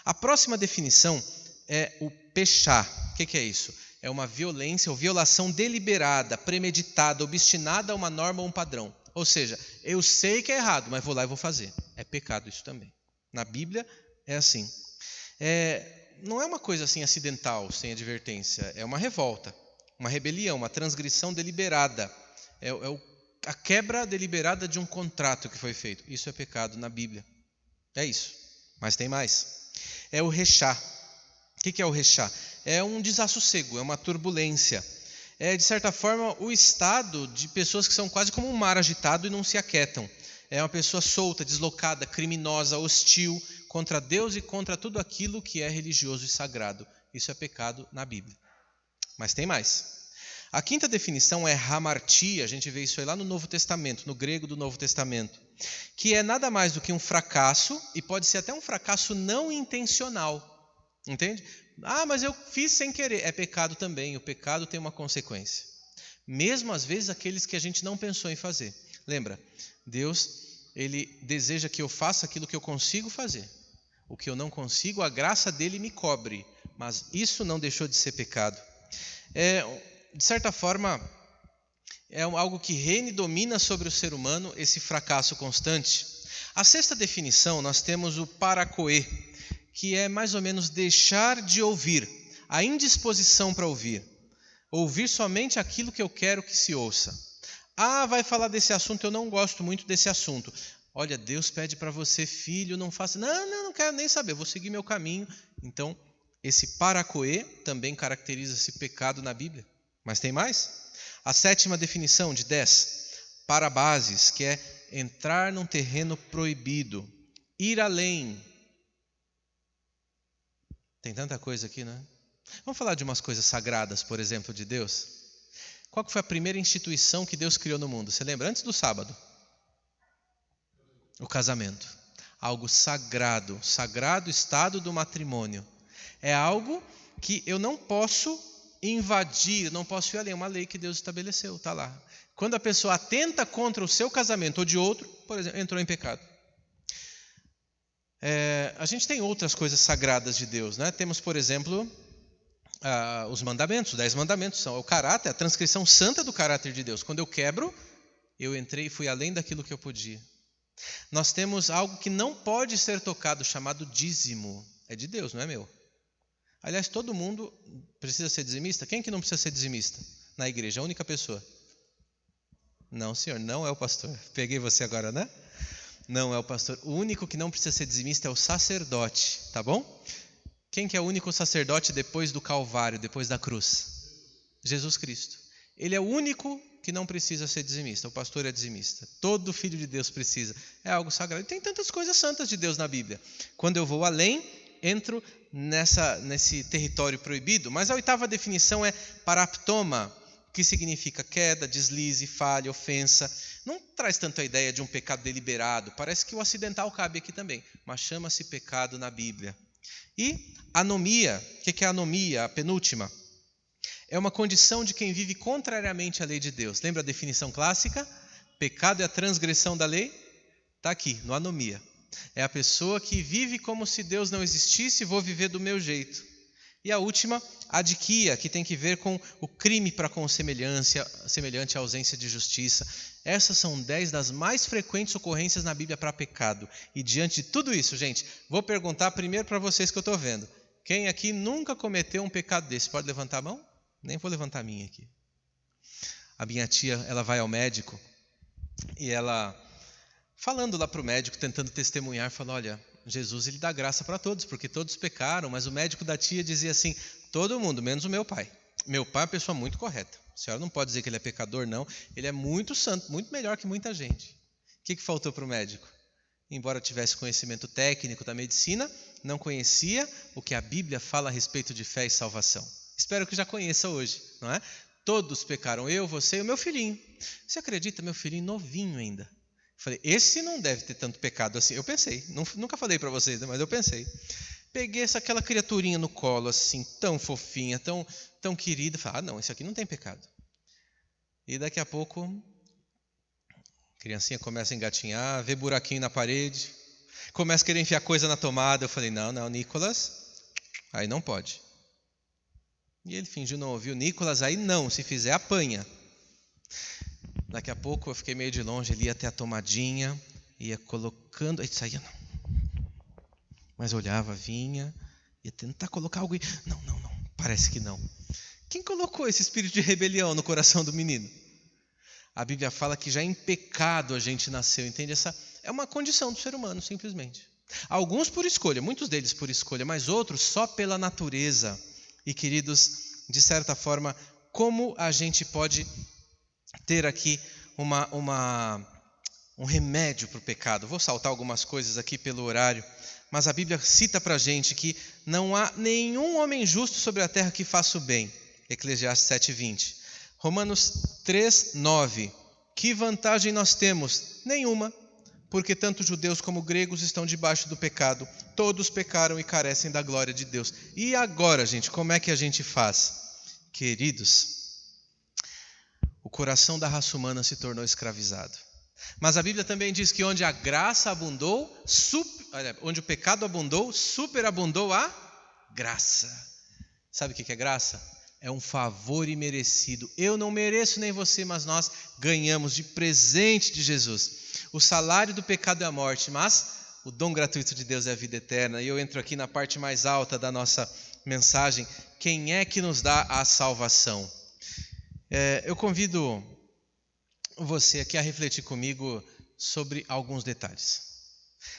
A próxima definição é o pechá. O que é isso? É uma violência ou violação deliberada, premeditada, obstinada a uma norma ou um padrão. Ou seja, eu sei que é errado, mas vou lá e vou fazer. É pecado isso também. Na Bíblia é assim. Não é uma coisa assim acidental, sem advertência. É uma revolta, uma rebelião, uma transgressão deliberada. A quebra deliberada de um contrato que foi feito. Isso é pecado na Bíblia. É isso. Mas tem mais. É o rechá. O que é o rechá? É um desassossego, é uma turbulência. É, de certa forma, o estado de pessoas que são quase como um mar agitado e não se aquietam. É uma pessoa solta, deslocada, criminosa, hostil contra Deus e contra tudo aquilo que é religioso e sagrado. Isso é pecado na Bíblia. Mas tem mais. A quinta definição é hamartia, a gente vê isso aí lá no Novo Testamento, no grego do Novo Testamento, que é nada mais do que um fracasso, e pode ser até um fracasso não intencional. Entende? Ah, mas eu fiz sem querer. É pecado também, o pecado tem uma consequência. Mesmo às vezes aqueles que a gente não pensou em fazer. Lembra, Deus, Ele deseja que eu faça aquilo que eu consigo fazer. O que eu não consigo, a graça dele me cobre. Mas isso não deixou de ser pecado. De certa forma, é algo que reina e domina sobre o ser humano, esse fracasso constante. A sexta definição, nós temos o paracoê, que é mais ou menos deixar de ouvir, a indisposição para ouvir. Ouvir somente aquilo que eu quero que se ouça. Ah, vai falar desse assunto, eu não gosto muito desse assunto. Olha, Deus pede para você, filho, não faça... Não quero nem saber, vou seguir meu caminho. Então, esse paracoê também caracteriza esse pecado na Bíblia. Mas tem mais? A sétima definição de 10, parabases, que é entrar num terreno proibido, ir além. Tem tanta coisa aqui, né? Vamos falar de umas coisas sagradas, por exemplo, de Deus? Qual que foi a primeira instituição que Deus criou no mundo? Você lembra? Antes do sábado. O casamento. Algo sagrado. Sagrado estado do matrimônio. É algo que eu não posso invadir, não posso ir além. É uma lei que Deus estabeleceu, está lá. Quando a pessoa atenta contra o seu casamento ou de outro, por exemplo, entrou em pecado. A gente tem outras coisas sagradas de Deus, né? Temos, por exemplo, os mandamentos, os 10 mandamentos, são o caráter, a transcrição santa do caráter de Deus. Quando eu quebro, eu entrei e fui além daquilo que eu podia. Nós temos algo que não pode ser tocado, chamado dízimo. É de Deus, não é meu. Aliás, todo mundo precisa ser dizimista? Quem que não precisa ser dizimista na igreja? A única pessoa. Não, senhor, não é o pastor. Peguei você agora, né? Não é o pastor. O único que não precisa ser dizimista é o sacerdote, tá bom? Quem que é o único sacerdote depois do Calvário, depois da cruz? Jesus Cristo. Ele é o único que não precisa ser dizimista. O pastor é dizimista. Todo filho de Deus precisa. É algo sagrado. E tem tantas coisas santas de Deus na Bíblia. Quando eu vou além, entro nesse território proibido. Mas a oitava definição é paraptoma, que significa queda, deslize, falha, ofensa. Não traz tanto a ideia de um pecado deliberado. Parece que o acidental cabe aqui também, mas chama-se pecado na Bíblia. E anomia, o que é anomia? A penúltima. É uma condição de quem vive contrariamente à lei de Deus. Lembra a definição clássica? Pecado é a transgressão da lei? Está aqui, no anomia. É a pessoa que vive como se Deus não existisse, vou viver do meu jeito. E a última, adiquia, que tem que ver com o crime para com semelhante à ausência de justiça. Essas são 10 das mais frequentes ocorrências na Bíblia para pecado. E diante de tudo isso, gente, vou perguntar primeiro para vocês que eu estou vendo. Quem aqui nunca cometeu um pecado desse? Pode levantar a mão? Nem vou levantar a minha aqui. A minha tia, ela vai ao médico e ela, falando lá para o médico, tentando testemunhar, falou, olha, Jesus ele dá graça para todos, porque todos pecaram, mas o médico da tia dizia assim, todo mundo, menos o meu pai. Meu pai é uma pessoa muito correta. A senhora não pode dizer que ele é pecador, não. Ele é muito santo, muito melhor que muita gente. O que faltou para o médico? Embora tivesse conhecimento técnico da medicina, não conhecia o que a Bíblia fala a respeito de fé e salvação. Espero que já conheça hoje, não é? Todos pecaram, eu, você e o meu filhinho. Você acredita, meu filhinho novinho ainda? Falei, esse não deve ter tanto pecado assim. Eu pensei, nunca falei para vocês, mas eu pensei. Peguei aquela criaturinha no colo, assim, tão fofinha, tão querida. Falei, não, esse aqui não tem pecado. E daqui a pouco, a criancinha começa a engatinhar, vê buraquinho na parede, começa a querer enfiar coisa na tomada. Eu falei, não, Nicolas, aí não pode. E ele fingiu não ouvir o Nicolas, aí não, se fizer apanha. Daqui a pouco eu fiquei meio de longe, ele ia até a tomadinha, ia colocando, aí saía, não. Mas olhava, vinha, ia tentar colocar algo, não, parece que não. Quem colocou esse espírito de rebelião no coração do menino? A Bíblia fala que já em pecado a gente nasceu, entende? Essa é uma condição do ser humano, simplesmente. Alguns por escolha, muitos deles por escolha, mas outros só pela natureza. E queridos, de certa forma, como a gente pode ter aqui um remédio para o pecado? Vou saltar algumas coisas aqui pelo horário, mas a Bíblia cita para a gente que não há nenhum homem justo sobre a terra que faça o bem. Eclesiastes 7:20. Romanos 3:9. Que vantagem nós temos? Nenhuma, porque tanto judeus como gregos estão debaixo do pecado. Todos pecaram e carecem da glória de Deus. E agora, gente, como é que a gente faz? Queridos, o coração da raça humana se tornou escravizado. Mas a Bíblia também diz que onde a graça abundou, onde o pecado abundou, superabundou a graça. Sabe o que é graça? É um favor imerecido. Eu não mereço nem você, mas nós ganhamos de presente de Jesus. O salário do pecado é a morte, mas o dom gratuito de Deus é a vida eterna. E eu entro aqui na parte mais alta da nossa mensagem. Quem é que nos dá a salvação? Eu convido você aqui a refletir comigo sobre alguns detalhes.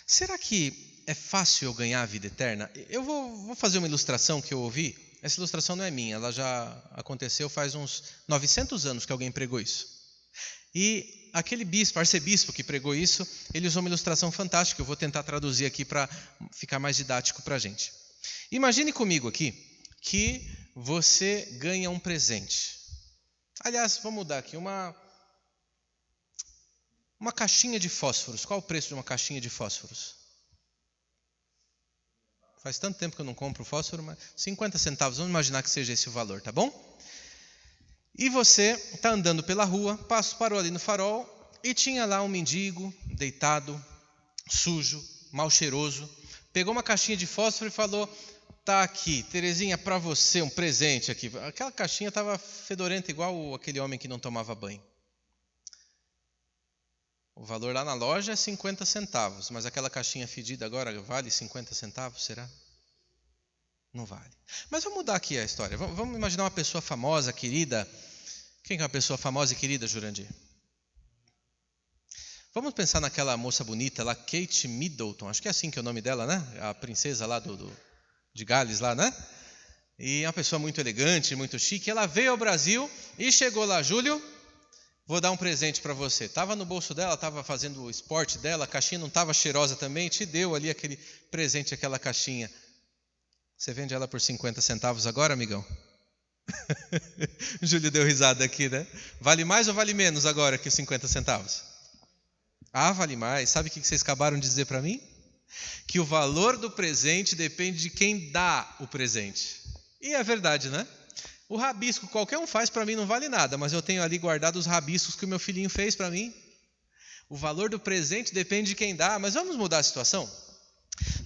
Será que é fácil eu ganhar a vida eterna? Eu vou fazer uma ilustração que eu ouvi. Essa ilustração não é minha, ela já aconteceu faz uns 900 anos que alguém pregou isso. E aquele arcebispo que pregou isso, ele usou uma ilustração fantástica, eu vou tentar traduzir aqui para ficar mais didático para a gente. Imagine comigo aqui que você ganha um presente. Aliás, vamos mudar aqui, uma caixinha de fósforos. Qual o preço de uma caixinha de fósforos? Faz tanto tempo que eu não compro fósforo, mas 50 centavos, vamos imaginar que seja esse o valor, tá bom? E você está andando pela rua, parou ali no farol e tinha lá um mendigo deitado, sujo, mal cheiroso. Pegou uma caixinha de fósforo e falou, tá aqui, Terezinha, para você um presente aqui. Aquela caixinha estava fedorenta igual aquele homem que não tomava banho. O valor lá na loja é 50 centavos, mas aquela caixinha fedida agora vale 50 centavos, será? Não vale. Mas vamos mudar aqui a história. Vamos imaginar uma pessoa famosa, querida. Quem é uma pessoa famosa e querida, Jurandir? Vamos pensar naquela moça bonita lá, Kate Middleton. Acho que é assim que é o nome dela, né? A princesa lá de Gales, lá, né? E é uma pessoa muito elegante, muito chique. Ela veio ao Brasil e chegou lá, Júlio, vou dar um presente para você. Estava no bolso dela, estava fazendo o esporte dela, a caixinha não estava cheirosa também, te deu ali aquele presente, aquela caixinha. Você vende ela por 50 centavos agora, amigão? O Júlio deu risada aqui, né? Vale mais ou vale menos agora que os 50 centavos? Ah, vale mais. Sabe o que vocês acabaram de dizer para mim? Que o valor do presente depende de quem dá o presente. E é verdade, né? O rabisco qualquer um faz, para mim não vale nada, mas eu tenho ali guardado os rabiscos que o meu filhinho fez para mim. O valor do presente depende de quem dá, mas vamos mudar a situação?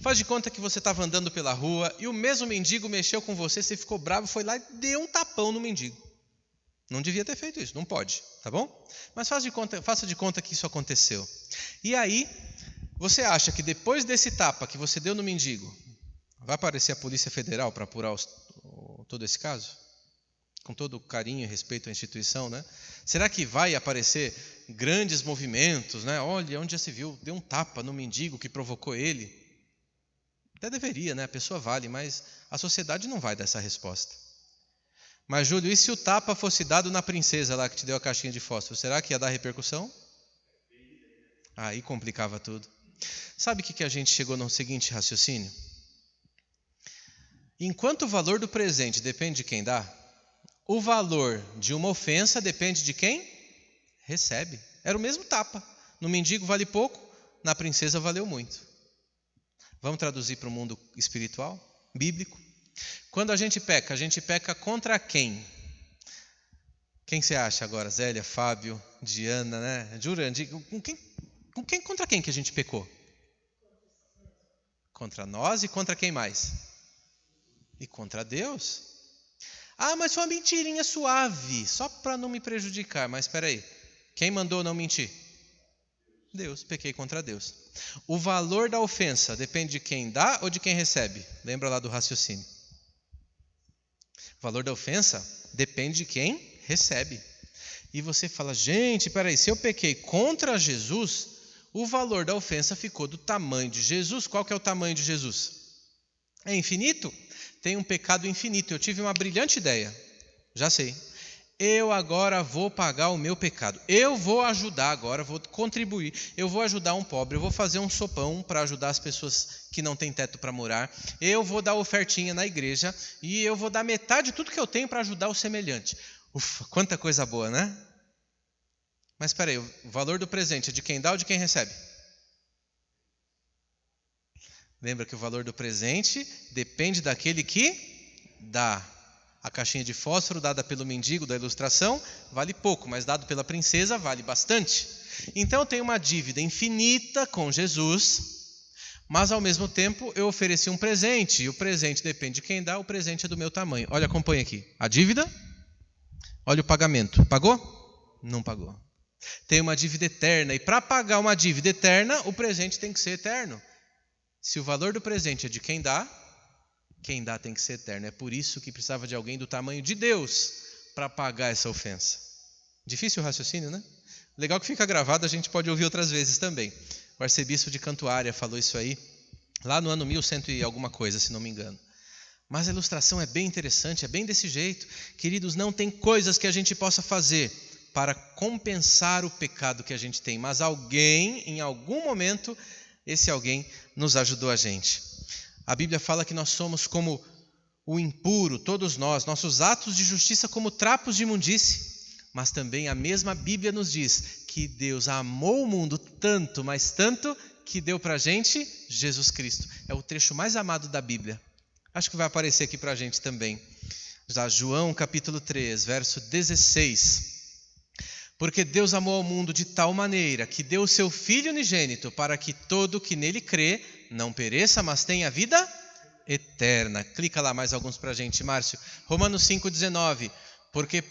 Faz de conta que você estava andando pela rua e o mesmo mendigo mexeu com você, você ficou bravo, foi lá e deu um tapão no mendigo. Não devia ter feito isso, não pode, tá bom? Mas faça de conta que isso aconteceu. E aí, você acha que depois desse tapa que você deu no mendigo, vai aparecer a Polícia Federal para apurar todo esse caso? Com todo o carinho e respeito à instituição, né? Será que vai aparecer grandes movimentos, né? Olha, onde já se viu, deu um tapa no mendigo que provocou ele. Até deveria, né? A pessoa vale, mas a sociedade não vai dar essa resposta. Mas, Júlio, e se o tapa fosse dado na princesa lá que te deu a caixinha de fósforo? Será que ia dar repercussão? Aí complicava tudo. Sabe o que a gente chegou no seguinte raciocínio? Enquanto o valor do presente depende de quem dá, o valor de uma ofensa depende de quem recebe. Era o mesmo tapa. No mendigo vale pouco, na princesa valeu muito. Vamos traduzir para o mundo espiritual, bíblico. Quando a gente peca contra quem? Quem você acha agora? Zélia, Fábio, Diana, né? Jurandir, contra quem que a gente pecou? Contra nós e contra quem mais? E contra Deus. Ah, mas foi uma mentirinha suave, só para não me prejudicar. Mas espera aí, quem mandou não mentir? Deus, pequei contra Deus. O valor da ofensa depende de quem dá ou de quem recebe? Lembra lá do raciocínio. O valor da ofensa depende de quem recebe. E você fala, gente, espera aí, se eu pequei contra Jesus, o valor da ofensa ficou do tamanho de Jesus. Qual que é o tamanho de Jesus? É infinito? Tem um pecado infinito. Eu tive uma brilhante ideia. Já sei. Eu agora vou pagar o meu pecado. Eu vou ajudar agora, vou contribuir. Eu vou ajudar um pobre. Eu vou fazer um sopão para ajudar as pessoas que não têm teto para morar. Eu vou dar ofertinha na igreja. E eu vou dar metade de tudo que eu tenho para ajudar o semelhante. Ufa, quanta coisa boa, né? Mas espera aí, o valor do presente é de quem dá ou de quem recebe? Lembra que o valor do presente depende daquele que dá. A caixinha de fósforo dada pelo mendigo da ilustração vale pouco, mas dado pela princesa vale bastante. Então eu tenho uma dívida infinita com Jesus, mas ao mesmo tempo eu ofereci um presente, e o presente depende de quem dá, o presente é do meu tamanho. Olha, acompanha aqui. A dívida, olha o pagamento. Pagou? Não pagou. Tem uma dívida eterna, e para pagar uma dívida eterna, o presente tem que ser eterno. Se o valor do presente é de quem dá tem que ser eterno. É por isso que precisava de alguém do tamanho de Deus para pagar essa ofensa. Difícil o raciocínio, né? Legal que fica gravado, a gente pode ouvir outras vezes também. O arcebispo de Cantuária falou isso aí, lá no ano 1100 e alguma coisa, se não me engano. Mas a ilustração é bem interessante, é bem desse jeito. Queridos, não tem coisas que a gente possa fazer para compensar o pecado que a gente tem, mas alguém, em algum momento, esse alguém nos ajudou a gente. A Bíblia fala que nós somos como o impuro, todos nós, nossos atos de justiça como trapos de imundície. Mas também a mesma Bíblia nos diz que Deus amou o mundo tanto, mas tanto, que deu para a gente Jesus Cristo. É o trecho mais amado da Bíblia. Acho que vai aparecer aqui para a gente também. Já João capítulo 3, verso 16. Porque Deus amou ao mundo de tal maneira que deu o seu Filho unigênito para que todo que nele crê não pereça, mas tenha vida eterna. Clica lá mais alguns para a gente, Márcio. Romanos 5,19. Porque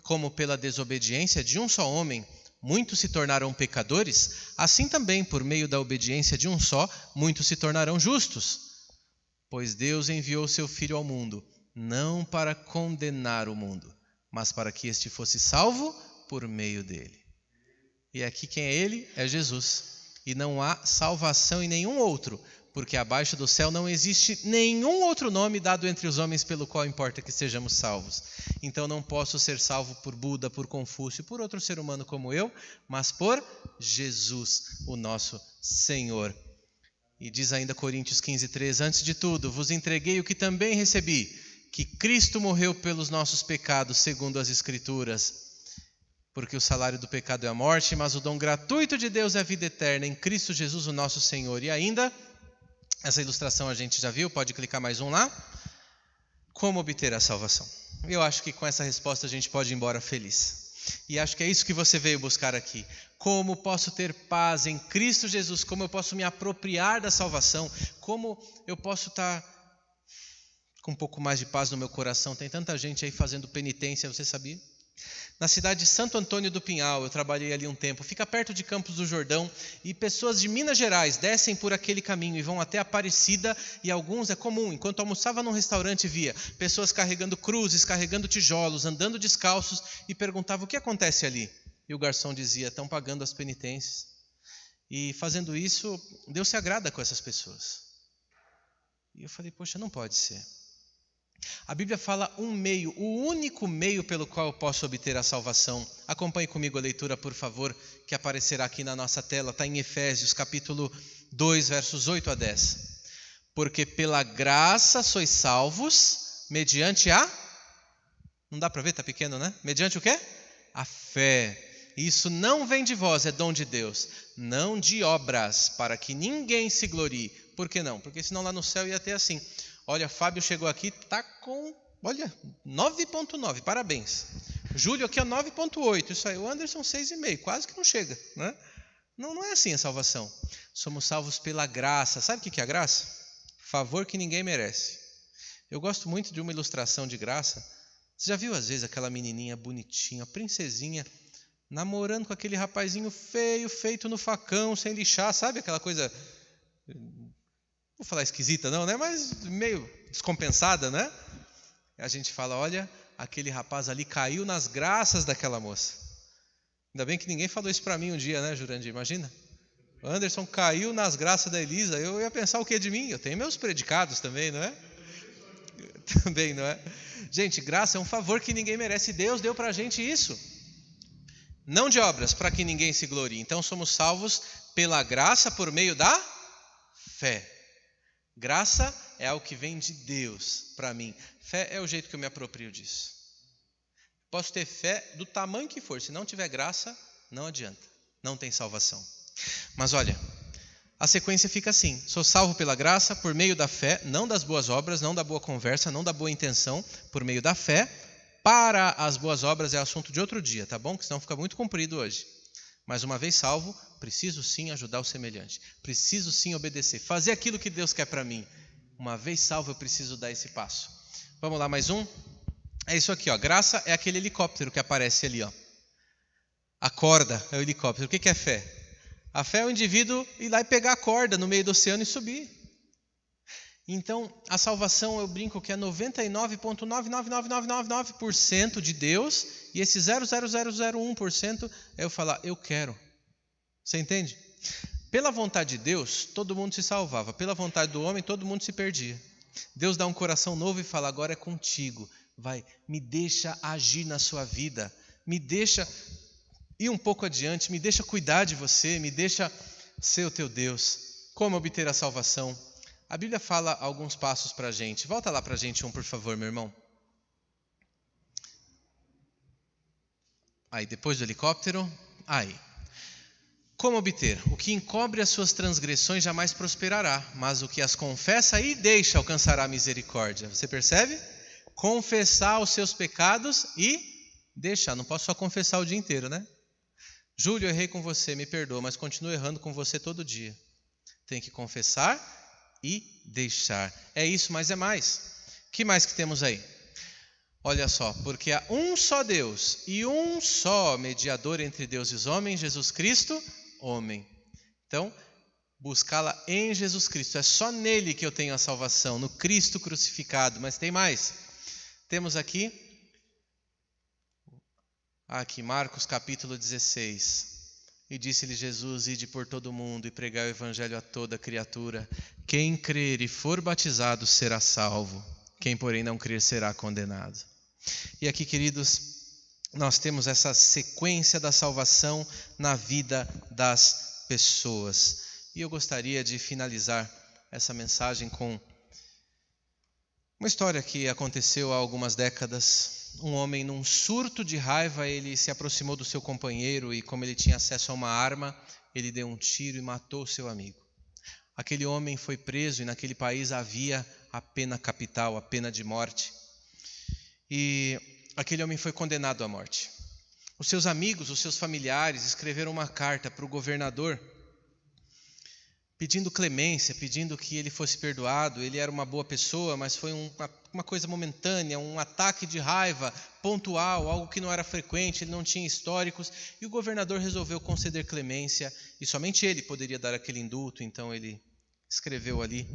como pela desobediência de um só homem, muitos se tornaram pecadores, assim também por meio da obediência de um só, muitos se tornarão justos. Pois Deus enviou seu Filho ao mundo, não para condenar o mundo, mas para que este fosse salvo por meio dele. E aqui quem é ele? É Jesus. E não há salvação em nenhum outro, porque abaixo do céu não existe nenhum outro nome dado entre os homens pelo qual importa que sejamos salvos. Então não posso ser salvo por Buda, por Confúcio, por outro ser humano como eu, mas por Jesus, o nosso Senhor. E diz ainda Coríntios 15:3, antes de tudo, vos entreguei o que também recebi, que Cristo morreu pelos nossos pecados, segundo as Escrituras. Porque o salário do pecado é a morte, mas o dom gratuito de Deus é a vida eterna em Cristo Jesus, o nosso Senhor. E ainda, essa ilustração a gente já viu, pode clicar mais um lá. Como obter a salvação? Eu acho que com essa resposta a gente pode ir embora feliz. E acho que é isso que você veio buscar aqui. Como posso ter paz em Cristo Jesus? Como eu posso me apropriar da salvação? Como eu posso estar com um pouco mais de paz no meu coração? Tem tanta gente aí fazendo penitência, você sabia? Na cidade de Santo Antônio do Pinhal, eu trabalhei ali um tempo, fica perto de Campos do Jordão, e pessoas de Minas Gerais descem por aquele caminho e vão até Aparecida, e alguns, é comum, enquanto almoçava num restaurante, via pessoas carregando cruzes, carregando tijolos, andando descalços, e perguntava o que acontece ali. E o garçom dizia, estão pagando as penitências. E fazendo isso, Deus se agrada com essas pessoas. E eu falei, poxa, não pode ser. A Bíblia fala um meio, o único meio pelo qual eu posso obter a salvação. Acompanhe comigo a leitura, por favor, que aparecerá aqui na nossa tela. Está em Efésios, capítulo 2, versos 8 a 10. Porque pela graça sois salvos, mediante a... Não dá para ver, está pequeno, né? Mediante o quê? A fé. Isso não vem de vós, é dom de Deus. Não de obras, para que ninguém se glorie. Por que não? Porque senão lá no céu ia ter assim... Olha, Fábio chegou aqui, está com, 9.9, parabéns. Júlio aqui, 9.8, isso aí. O Anderson, 6,5, quase que não chega, né? Não é assim a salvação. Somos salvos pela graça. Sabe o que é a graça? Favor que ninguém merece. Eu gosto muito de uma ilustração de graça. Você já viu, às vezes, aquela menininha bonitinha, princesinha, namorando com aquele rapazinho feio, feito no facão, sem lixar, sabe? Aquela coisa... Vou falar esquisita não, né? Mas meio descompensada, né? A gente fala, olha, aquele rapaz ali caiu nas graças daquela moça. Ainda bem que ninguém falou isso para mim um dia, né, Jurandir? Imagina. O Anderson caiu nas graças da Elisa. Eu ia pensar o que de mim? Eu tenho meus predicados também, não é? Também, não é? Gente, graça é um favor que ninguém merece. Deus deu para a gente isso. Não de obras, para que ninguém se glorie. Então somos salvos pela graça por meio da fé. Graça é algo que vem de Deus para mim. Fé é o jeito que eu me aproprio disso. Posso ter fé do tamanho que for. Se não tiver graça, não adianta. Não tem salvação. Mas olha, a sequência fica assim. Sou salvo pela graça por meio da fé, não das boas obras, não da boa conversa, não da boa intenção, por meio da fé. Para as boas obras é assunto de outro dia, tá bom? Porque senão fica muito comprido hoje. Mas uma vez salvo, preciso sim ajudar o semelhante. Preciso sim obedecer. Fazer aquilo que Deus quer para mim. Uma vez salvo, eu preciso dar esse passo. Vamos lá, mais um? É isso aqui, ó. Graça é aquele helicóptero que aparece ali, ó. A corda é o helicóptero. O que é fé? A fé é o indivíduo ir lá e pegar a corda no meio do oceano e subir. Então, a salvação, eu brinco que é 99,99999% de Deus, e esse 0,0001% é eu falar, eu quero. Você entende? Pela vontade de Deus, todo mundo se salvava. Pela vontade do homem, todo mundo se perdia. Deus dá um coração novo e fala, agora é contigo. Vai, me deixa agir na sua vida. Me deixa ir um pouco adiante, me deixa cuidar de você, me deixa ser o teu Deus. Como obter a salvação? A Bíblia fala alguns passos para a gente. Volta lá para a gente por favor, meu irmão. Aí, depois do helicóptero. Aí. Como obter? O que encobre as suas transgressões jamais prosperará, mas o que as confessa e deixa alcançará a misericórdia. Você percebe? Confessar os seus pecados e deixar. Não posso só confessar o dia inteiro, né? Júlio, eu errei com você, me perdoa, mas continuo errando com você todo dia. Tem que confessar e deixar. É isso, mas é mais. O que mais que temos aí? Olha só, porque há um só Deus e um só mediador entre Deus e os homens, Jesus Cristo, homem. Então, buscá-la em Jesus Cristo. É só nele que eu tenho a salvação, no Cristo crucificado. Mas tem mais. Temos aqui Marcos capítulo 16. E disse-lhe Jesus, ide por todo o mundo e pregai o evangelho a toda criatura. Quem crer e for batizado será salvo. Quem, porém, não crer será condenado. E aqui, queridos, nós temos essa sequência da salvação na vida das pessoas. E eu gostaria de finalizar essa mensagem com Uma história que aconteceu há algumas décadas. Um homem, num surto de raiva, ele se aproximou do seu companheiro e, como ele tinha acesso a uma arma, ele deu um tiro e matou seu amigo. Aquele homem foi preso e naquele país havia a pena capital, a pena de morte. E aquele homem foi condenado à morte. Os seus amigos, os seus familiares escreveram uma carta para o governador pedindo clemência, pedindo que ele fosse perdoado. Ele era uma boa pessoa, mas foi uma coisa momentânea, um ataque de raiva pontual, algo que não era frequente, ele não tinha históricos, e o governador resolveu conceder clemência, e somente ele poderia dar aquele indulto. Então ele escreveu ali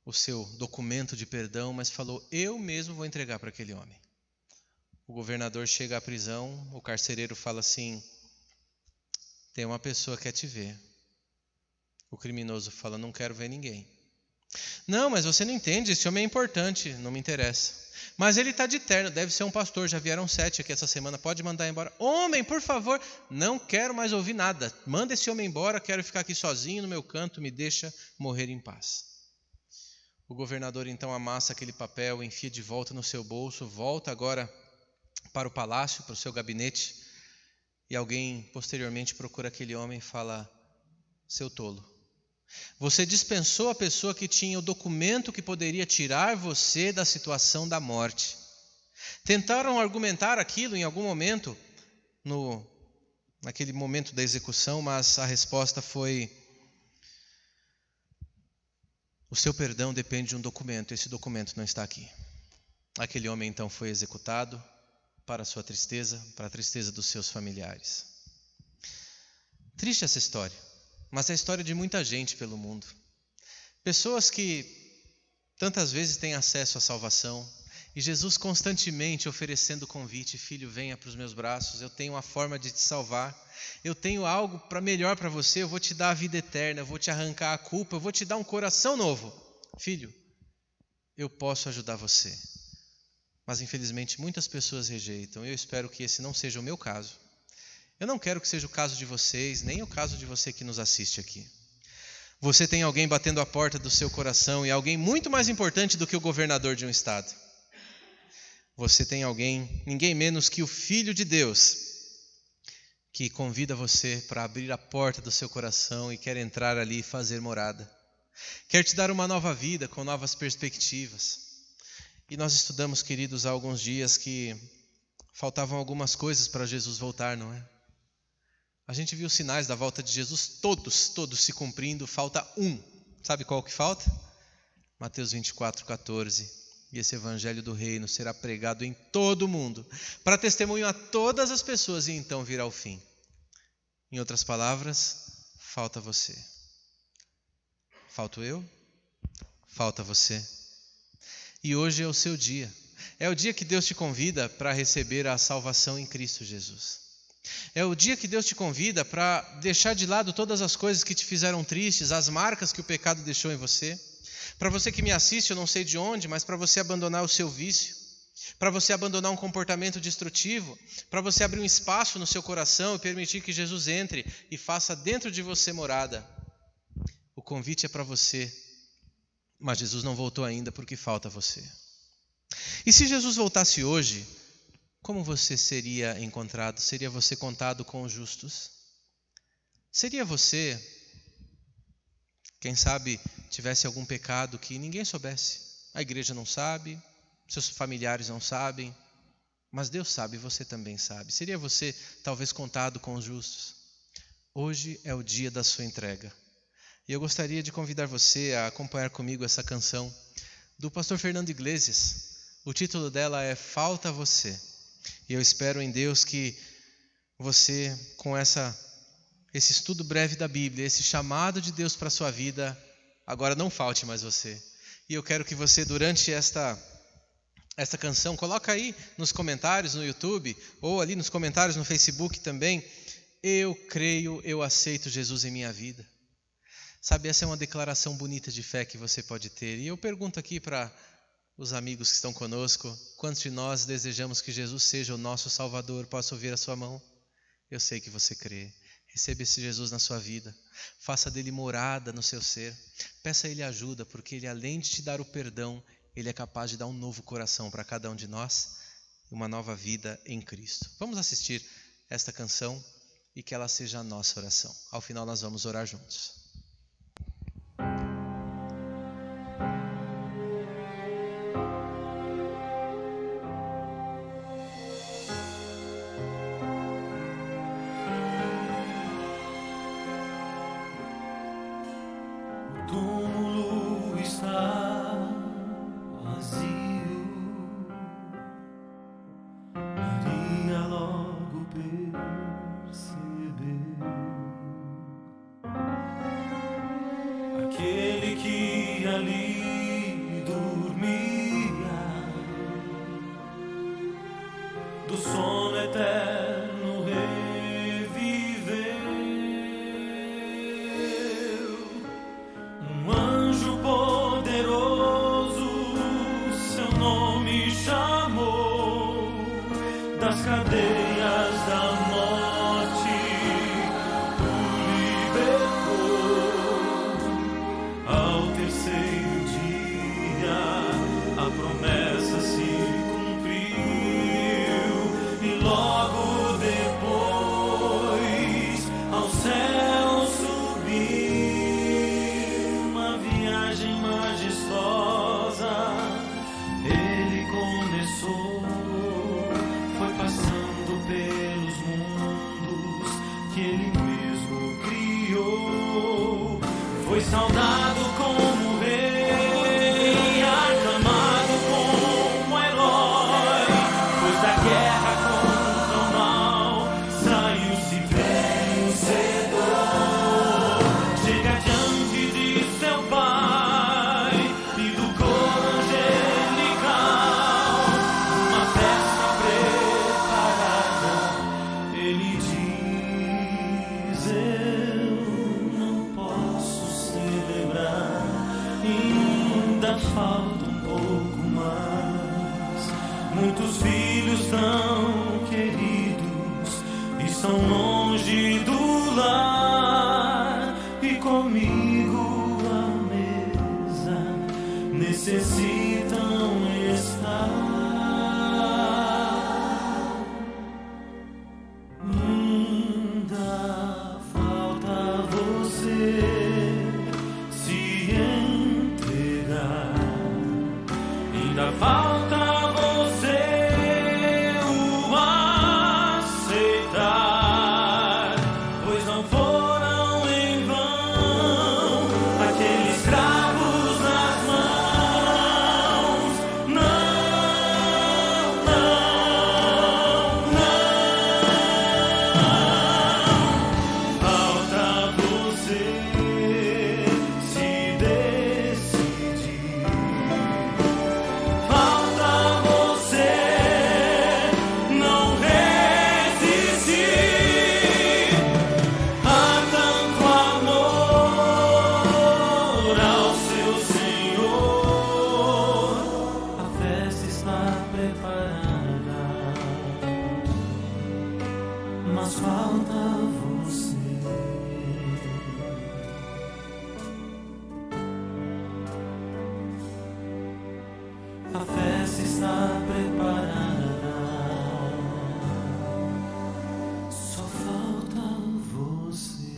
o seu documento de perdão, mas falou: eu mesmo vou entregar para aquele homem. O governador chega à prisão, o carcereiro fala assim: tem uma pessoa que quer te ver. O criminoso fala: não quero ver ninguém. Não, mas você não entende, esse homem é importante. Não me interessa. Mas ele está de terno, deve ser um pastor, já vieram 7 aqui essa semana, pode mandar embora. Homem, por favor, não quero mais ouvir nada. Manda esse homem embora, quero ficar aqui sozinho no meu canto, me deixa morrer em paz. O governador então amassa aquele papel, enfia de volta no seu bolso, volta agora para o palácio, para o seu gabinete, e alguém posteriormente procura aquele homem e fala: seu tolo, você dispensou a pessoa que tinha o documento que poderia tirar você da situação da morte. Tentaram argumentar aquilo em algum momento, naquele momento da execução, mas a resposta foi: o seu perdão depende de um documento, esse documento não está aqui. Aquele homem então foi executado, para a sua tristeza, para a tristeza dos seus familiares. Triste essa história, mas é a história de muita gente pelo mundo. Pessoas que tantas vezes têm acesso à salvação, e Jesus constantemente oferecendo o convite: filho, venha para os meus braços, eu tenho uma forma de te salvar, eu tenho algo melhor para você, eu vou te dar a vida eterna, eu vou te arrancar a culpa, eu vou te dar um coração novo. Filho, eu posso ajudar você. Mas infelizmente muitas pessoas rejeitam. Eu espero que esse não seja o meu caso. Eu não quero que seja o caso de vocês, nem o caso de você que nos assiste aqui. Você tem alguém batendo a porta do seu coração, e alguém muito mais importante do que o governador de um estado. Você tem alguém, ninguém menos que o Filho de Deus, que convida você para abrir a porta do seu coração e quer entrar ali e fazer morada. Quer te dar uma nova vida com novas perspectivas. E nós estudamos, queridos, há alguns dias que faltavam algumas coisas para Jesus voltar, não é? A gente viu os sinais da volta de Jesus, todos se cumprindo, falta um. Sabe qual que falta? Mateus 24:14. E esse evangelho do reino será pregado em todo o mundo, para testemunho a todas as pessoas, e então virá o fim. Em outras palavras, falta você. Falto eu? Falta você. E hoje é o seu dia. É o dia que Deus te convida para receber a salvação em Cristo Jesus. É o dia que Deus te convida para deixar de lado todas as coisas que te fizeram tristes, as marcas que o pecado deixou em você. Para você que me assiste, eu não sei de onde, mas para você abandonar o seu vício, para você abandonar um comportamento destrutivo, para você abrir um espaço no seu coração e permitir que Jesus entre e faça dentro de você morada. O convite é para você. Mas Jesus não voltou ainda porque falta você. E se Jesus voltasse hoje, como você seria encontrado? Seria você contado com os justos? Seria você, quem sabe, tivesse algum pecado que ninguém soubesse? A igreja não sabe, seus familiares não sabem, mas Deus sabe e você também sabe. Seria você talvez contado com os justos? Hoje é o dia da sua entrega. E eu gostaria de convidar você a acompanhar comigo essa canção do pastor Fernando Iglesias. O título dela é Falta Você. E eu espero em Deus que você, com esse estudo breve da Bíblia, esse chamado de Deus para a sua vida, agora não falte mais você. E eu quero que você, durante esta canção, coloca aí nos comentários no YouTube, ou ali nos comentários no Facebook também: eu creio, eu aceito Jesus em minha vida. Sabe, essa é uma declaração bonita de fé que você pode ter. E eu pergunto aqui para os amigos que estão conosco: quantos de nós desejamos que Jesus seja o nosso Salvador? Posso ouvir a sua mão? Eu sei que você crê. Receba esse Jesus na sua vida. Faça dele morada no seu ser. Peça a ele ajuda, porque ele, além de te dar o perdão, Ele é capaz de dar um novo coração para cada um de nós, uma nova vida em Cristo. Vamos assistir esta canção e que ela seja a nossa oração. Ao final nós vamos orar juntos. O túmulo está vazio. Maria logo percebeu. Aquele que ali dormia, do sono eterno reviveu. Um anjo poderoso seu nome chamou, das cadeias da morte o libertou. Ao terceiro dia a promessa se cumpriu e logo depois ao céu subiu. Uma viagem majestosa ele começou, foi passando pelos mundos que ele mesmo criou. Foi saudado como rei, aclamado como herói, pois da guerra contra o mal saiu-se vencedor. Chega diante de seu pai e do coro angelical, uma festa preparada. Ele diz: eu não posso celebrar, ainda falta um pouco mais. Muitos filhos tão queridos estão longe do lar, e comigo à mesa necessitam estar. Ainda falta você se entregar, ainda falta você o aceitar, pois não foram em vão aqueles cravos nas mãos. Não, não, não. Falta você se decidir. Falta você não resistir. Há tanto amor ao seu Senhor. A festa está preparada, mas falta você. A festa está preparada, só falta você.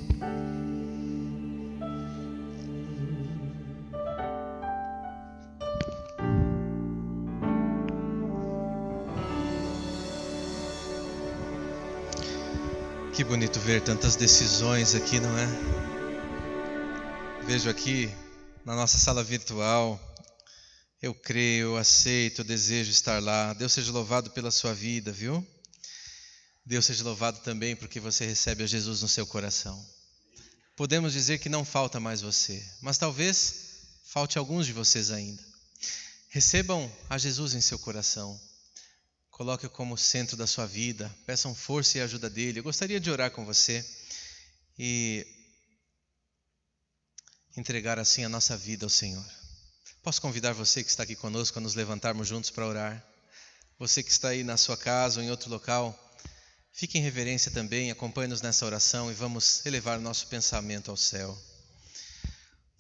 Que bonito ver tantas decisões aqui, não é? Vejo aqui na nossa sala virtual. Eu creio, eu aceito, eu desejo estar lá. Deus seja louvado pela sua vida, viu? Deus seja louvado também porque você recebe a Jesus no seu coração. Podemos dizer que não falta mais você, mas talvez falte alguns de vocês ainda. Recebam a Jesus em seu coração. Coloque-o como centro da sua vida. Peçam força e ajuda dele. Eu gostaria de orar com você e entregar assim a nossa vida ao Senhor. Posso convidar você que está aqui conosco a nos levantarmos juntos para orar? Você que está aí na sua casa ou em outro local, fique em reverência também, acompanhe-nos nessa oração e vamos elevar o nosso pensamento ao céu.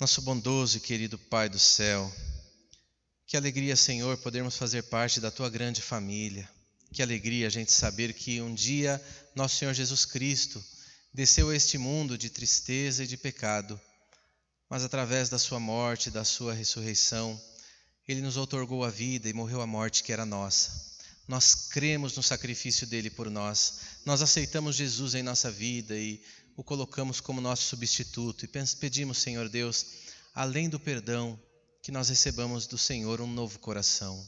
Nosso bondoso e querido Pai do céu, Que alegria, Senhor, podermos fazer parte da Tua grande família. Que alegria a gente saber que um dia nosso Senhor Jesus Cristo desceu a este mundo de tristeza e de pecado, mas através da sua morte, da sua ressurreição, Ele nos outorgou a vida e morreu a morte que era nossa. Nós cremos no sacrifício dele por nós. Nós aceitamos Jesus em nossa vida e o colocamos como nosso substituto. E pedimos, Senhor Deus, além do perdão, que nós recebamos do Senhor um novo coração.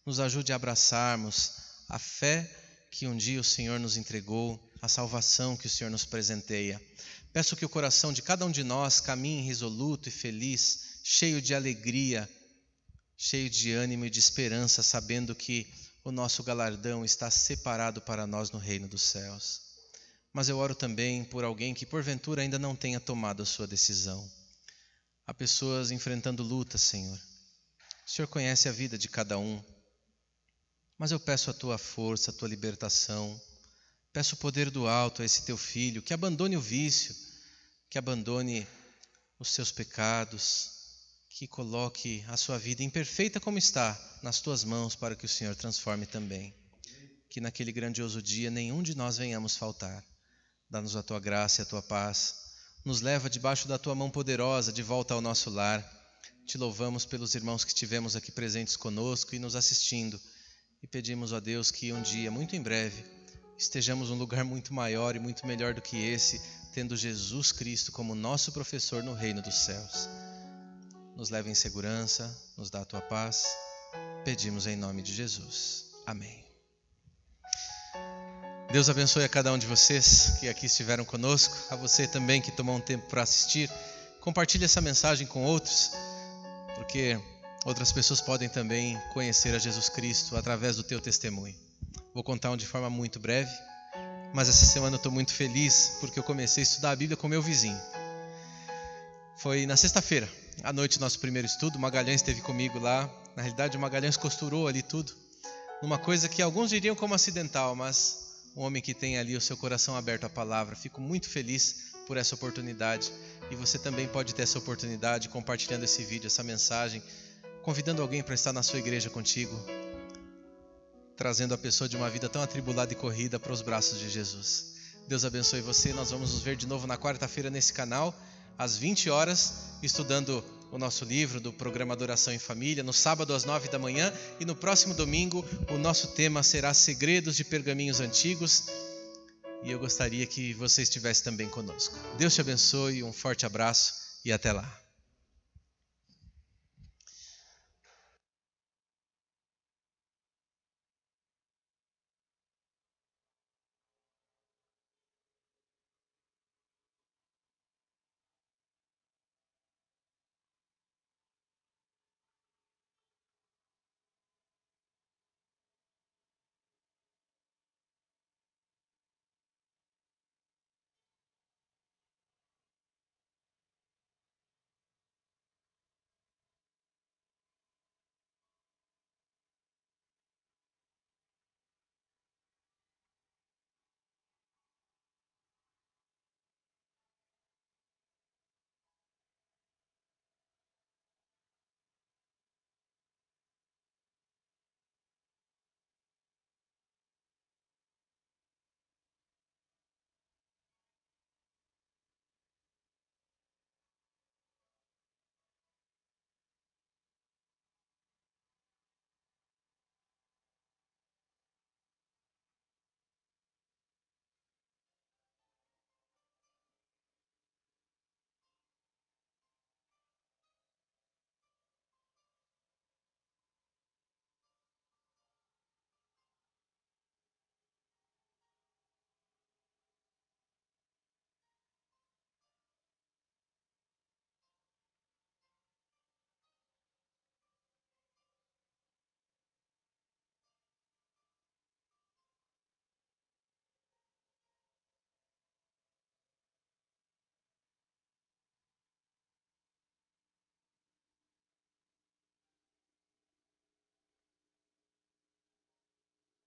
Nos ajude a abraçarmos a fé que um dia o Senhor nos entregou, a salvação que o Senhor nos presenteia. Peço que o coração de cada um de nós caminhe resoluto e feliz, cheio de alegria, cheio de ânimo e de esperança, sabendo que o nosso galardão está separado para nós no reino dos céus. Mas eu oro também por alguém que porventura ainda não tenha tomado a sua decisão. Há pessoas enfrentando lutas, Senhor. O Senhor conhece a vida de cada um. Mas eu peço a Tua força, a Tua libertação. Peço o poder do alto a esse Teu filho, que abandone o vício, que abandone os seus pecados, que coloque a sua vida imperfeita como está nas Tuas mãos para que o Senhor transforme também. Que naquele grandioso dia nenhum de nós venhamos faltar. Dá-nos a Tua graça e a Tua paz. Nos leva debaixo da Tua mão poderosa de volta ao nosso lar. Te louvamos pelos irmãos que tivemos aqui presentes conosco e nos assistindo. E pedimos a Deus que um dia, muito em breve, estejamos num lugar muito maior e muito melhor do que esse, tendo Jesus Cristo como nosso professor no reino dos céus. Nos leva em segurança, nos dá a Tua paz. Pedimos em nome de Jesus. Amém. Deus abençoe a cada um de vocês que aqui estiveram conosco, a você também que tomou um tempo para assistir. Compartilhe essa mensagem com outros, porque outras pessoas podem também conhecer a Jesus Cristo através do teu testemunho. Vou contar de forma muito breve, mas essa semana eu estou muito feliz porque eu comecei a estudar a Bíblia com meu vizinho. Foi na sexta-feira, à noite, nosso primeiro estudo. O Magalhães esteve comigo lá. Na realidade, o Magalhães costurou ali tudo, numa coisa que alguns diriam como acidental, mas um homem que tem ali o seu coração aberto à palavra. Fico muito feliz por essa oportunidade. E você também pode ter essa oportunidade compartilhando esse vídeo, essa mensagem, convidando alguém para estar na sua igreja contigo, trazendo a pessoa de uma vida tão atribulada e corrida para os braços de Jesus. Deus abençoe você. Nós vamos nos ver de novo na quarta-feira nesse canal, às 20 horas, estudando o nosso livro do programa Adoração em Família, no sábado às 9 da manhã, e no próximo domingo o nosso tema será Segredos de Pergaminhos Antigos, e eu gostaria que você estivesse também conosco. Deus te abençoe, um forte abraço e até lá.